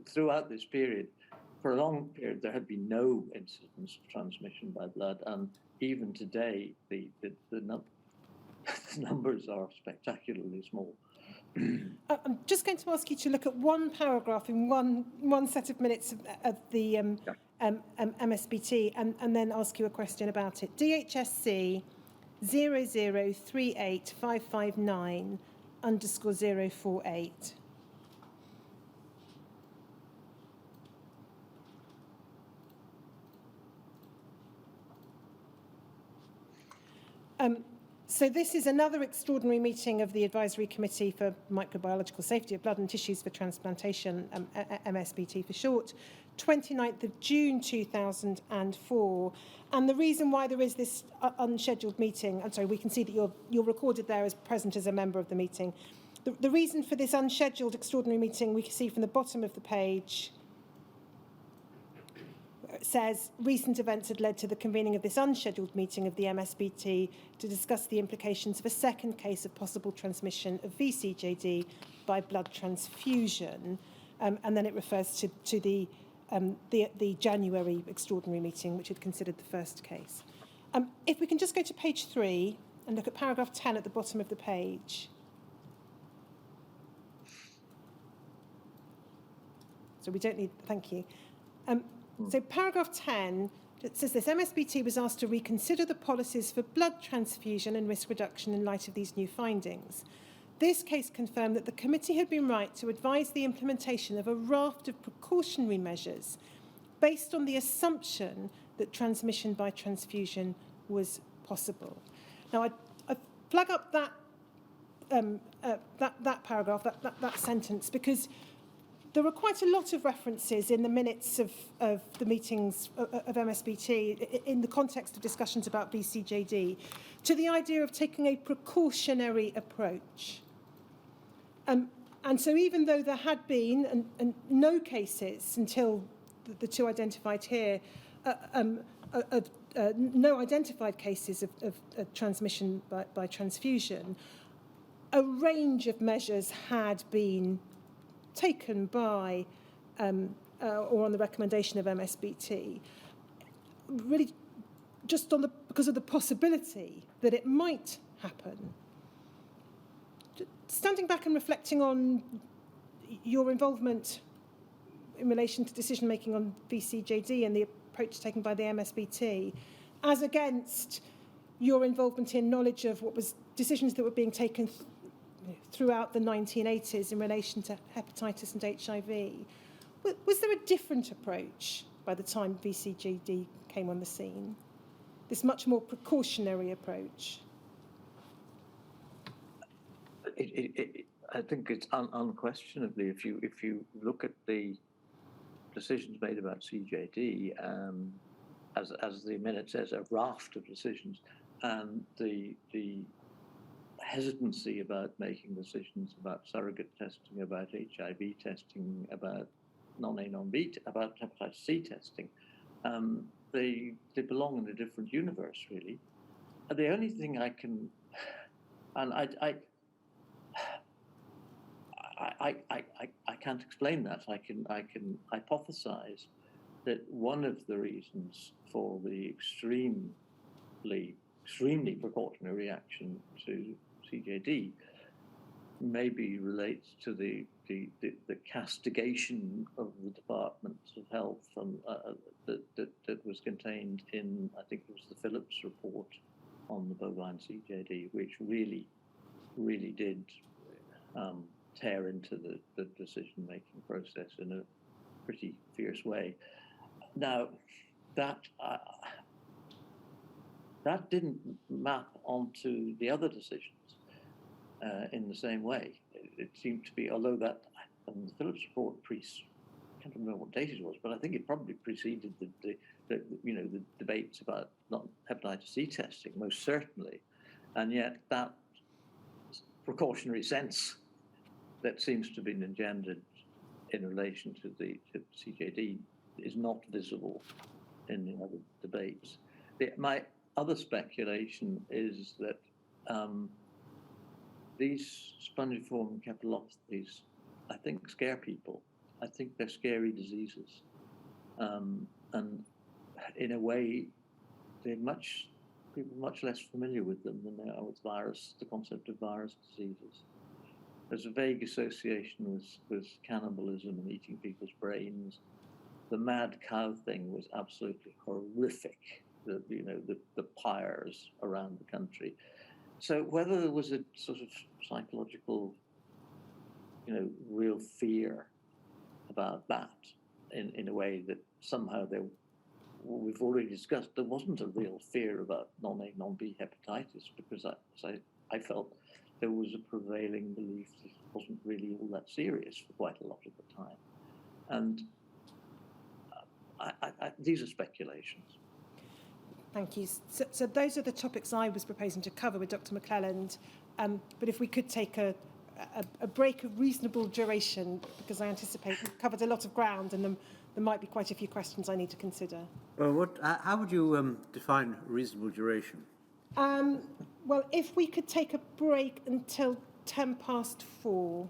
throughout this period, for a long period, there had been no incidence of transmission by blood, and even today, the numbers are spectacularly small. I'm just going to ask you to look at one paragraph in one set of minutes of the MSBT, and then ask you a question about it. DHSC 0038559_048. So this is another extraordinary meeting of the Advisory Committee for Microbiological Safety of Blood and Tissues for Transplantation, MSBT for short, 29th of June 2004. And the reason why there is this unscheduled meeting, I'm sorry, we can see that you're recorded there as present as a member of the meeting. The reason for this unscheduled extraordinary meeting, we can see from the bottom of the page, it says recent events had led to the convening of this unscheduled meeting of the MSBT to discuss the implications of a second case of possible transmission of VCJD by blood transfusion, and then it refers to the January extraordinary meeting, which had considered the first case. If we can just go to page 3 and look at paragraph 10 at the bottom of the page. So we don't need, thank you. So paragraph 10, it says this: MSBT was asked to reconsider the policies for blood transfusion and risk reduction in light of these new findings. This case confirmed that the committee had been right to advise the implementation of a raft of precautionary measures based on the assumption that transmission by transfusion was possible. Now, I flag up that paragraph, that sentence, because there were quite a lot of references in the minutes of the meetings of MSBT in the context of discussions about VCJD to the idea of taking a precautionary approach. And so even though there had been and no cases until the two identified here of no identified cases of transmission by transfusion, a range of measures had been taken by or on the recommendation of MSBT, really just because of the possibility that it might happen. Standing back and reflecting on your involvement in relation to decision-making on VCJD and the approach taken by the MSBT, as against your involvement in knowledge of what was decisions that were being taken throughout the 1980s in relation to hepatitis and HIV, was there a different approach by the time VCJD came on the scene? This much more precautionary approach? I think it's unquestionably, if you look at the decisions made about CJD, as the minute says, a raft of decisions, and the hesitancy about making decisions about surrogate testing, about HIV testing, about non-A, non-B, about hepatitis C testing, they belong in a different universe, really. And the only thing I can, and I can't explain that. I can hypothesize that one of the reasons for the extremely precautionary reaction to CJD maybe relates to the castigation of the Departments of Health and that was contained in, I think it was the Phillips report on the bovine CJD, which really did tear into the decision-making process in a pretty fierce way. Now, that didn't map onto the other decisions in the same way. It seemed to be, although that the Phillips report I can't remember what date it was, but I think it probably preceded the debates about hepatitis C testing, most certainly, and yet that precautionary sense that seems to have been engendered in relation to CJD is not visible in the other debates. My other speculation is that these spongiform encephalopathies, I think, scare people. I think they're scary diseases. And in a way, people are much less familiar with them than they are with the concept of virus diseases. There's a vague association with cannibalism and eating people's brains. The mad cow thing was absolutely horrific. The pyres around the country. So whether there was a sort of psychological, real fear about that in a way that somehow we've already discussed, there wasn't a real fear about non-A, non-B hepatitis because I felt there was a prevailing belief that it wasn't really all that serious for quite a lot of the time. And these are speculations. Thank you. So those are the topics I was proposing to cover with Dr. McClelland. But if we could take a break of reasonable duration, because I anticipate we've covered a lot of ground and there might be quite a few questions I need to consider. Well, how would you define reasonable duration? Well, if we could take a break until 4:10.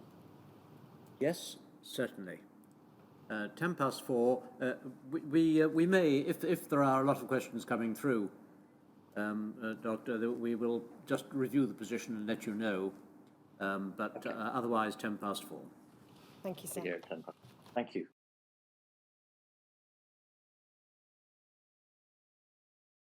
Yes, certainly. 4:10. We may, if there are a lot of questions coming through, Doctor, we will just review the position and let you know. But okay. Otherwise, 4:10. Thank you, sir. Thank you.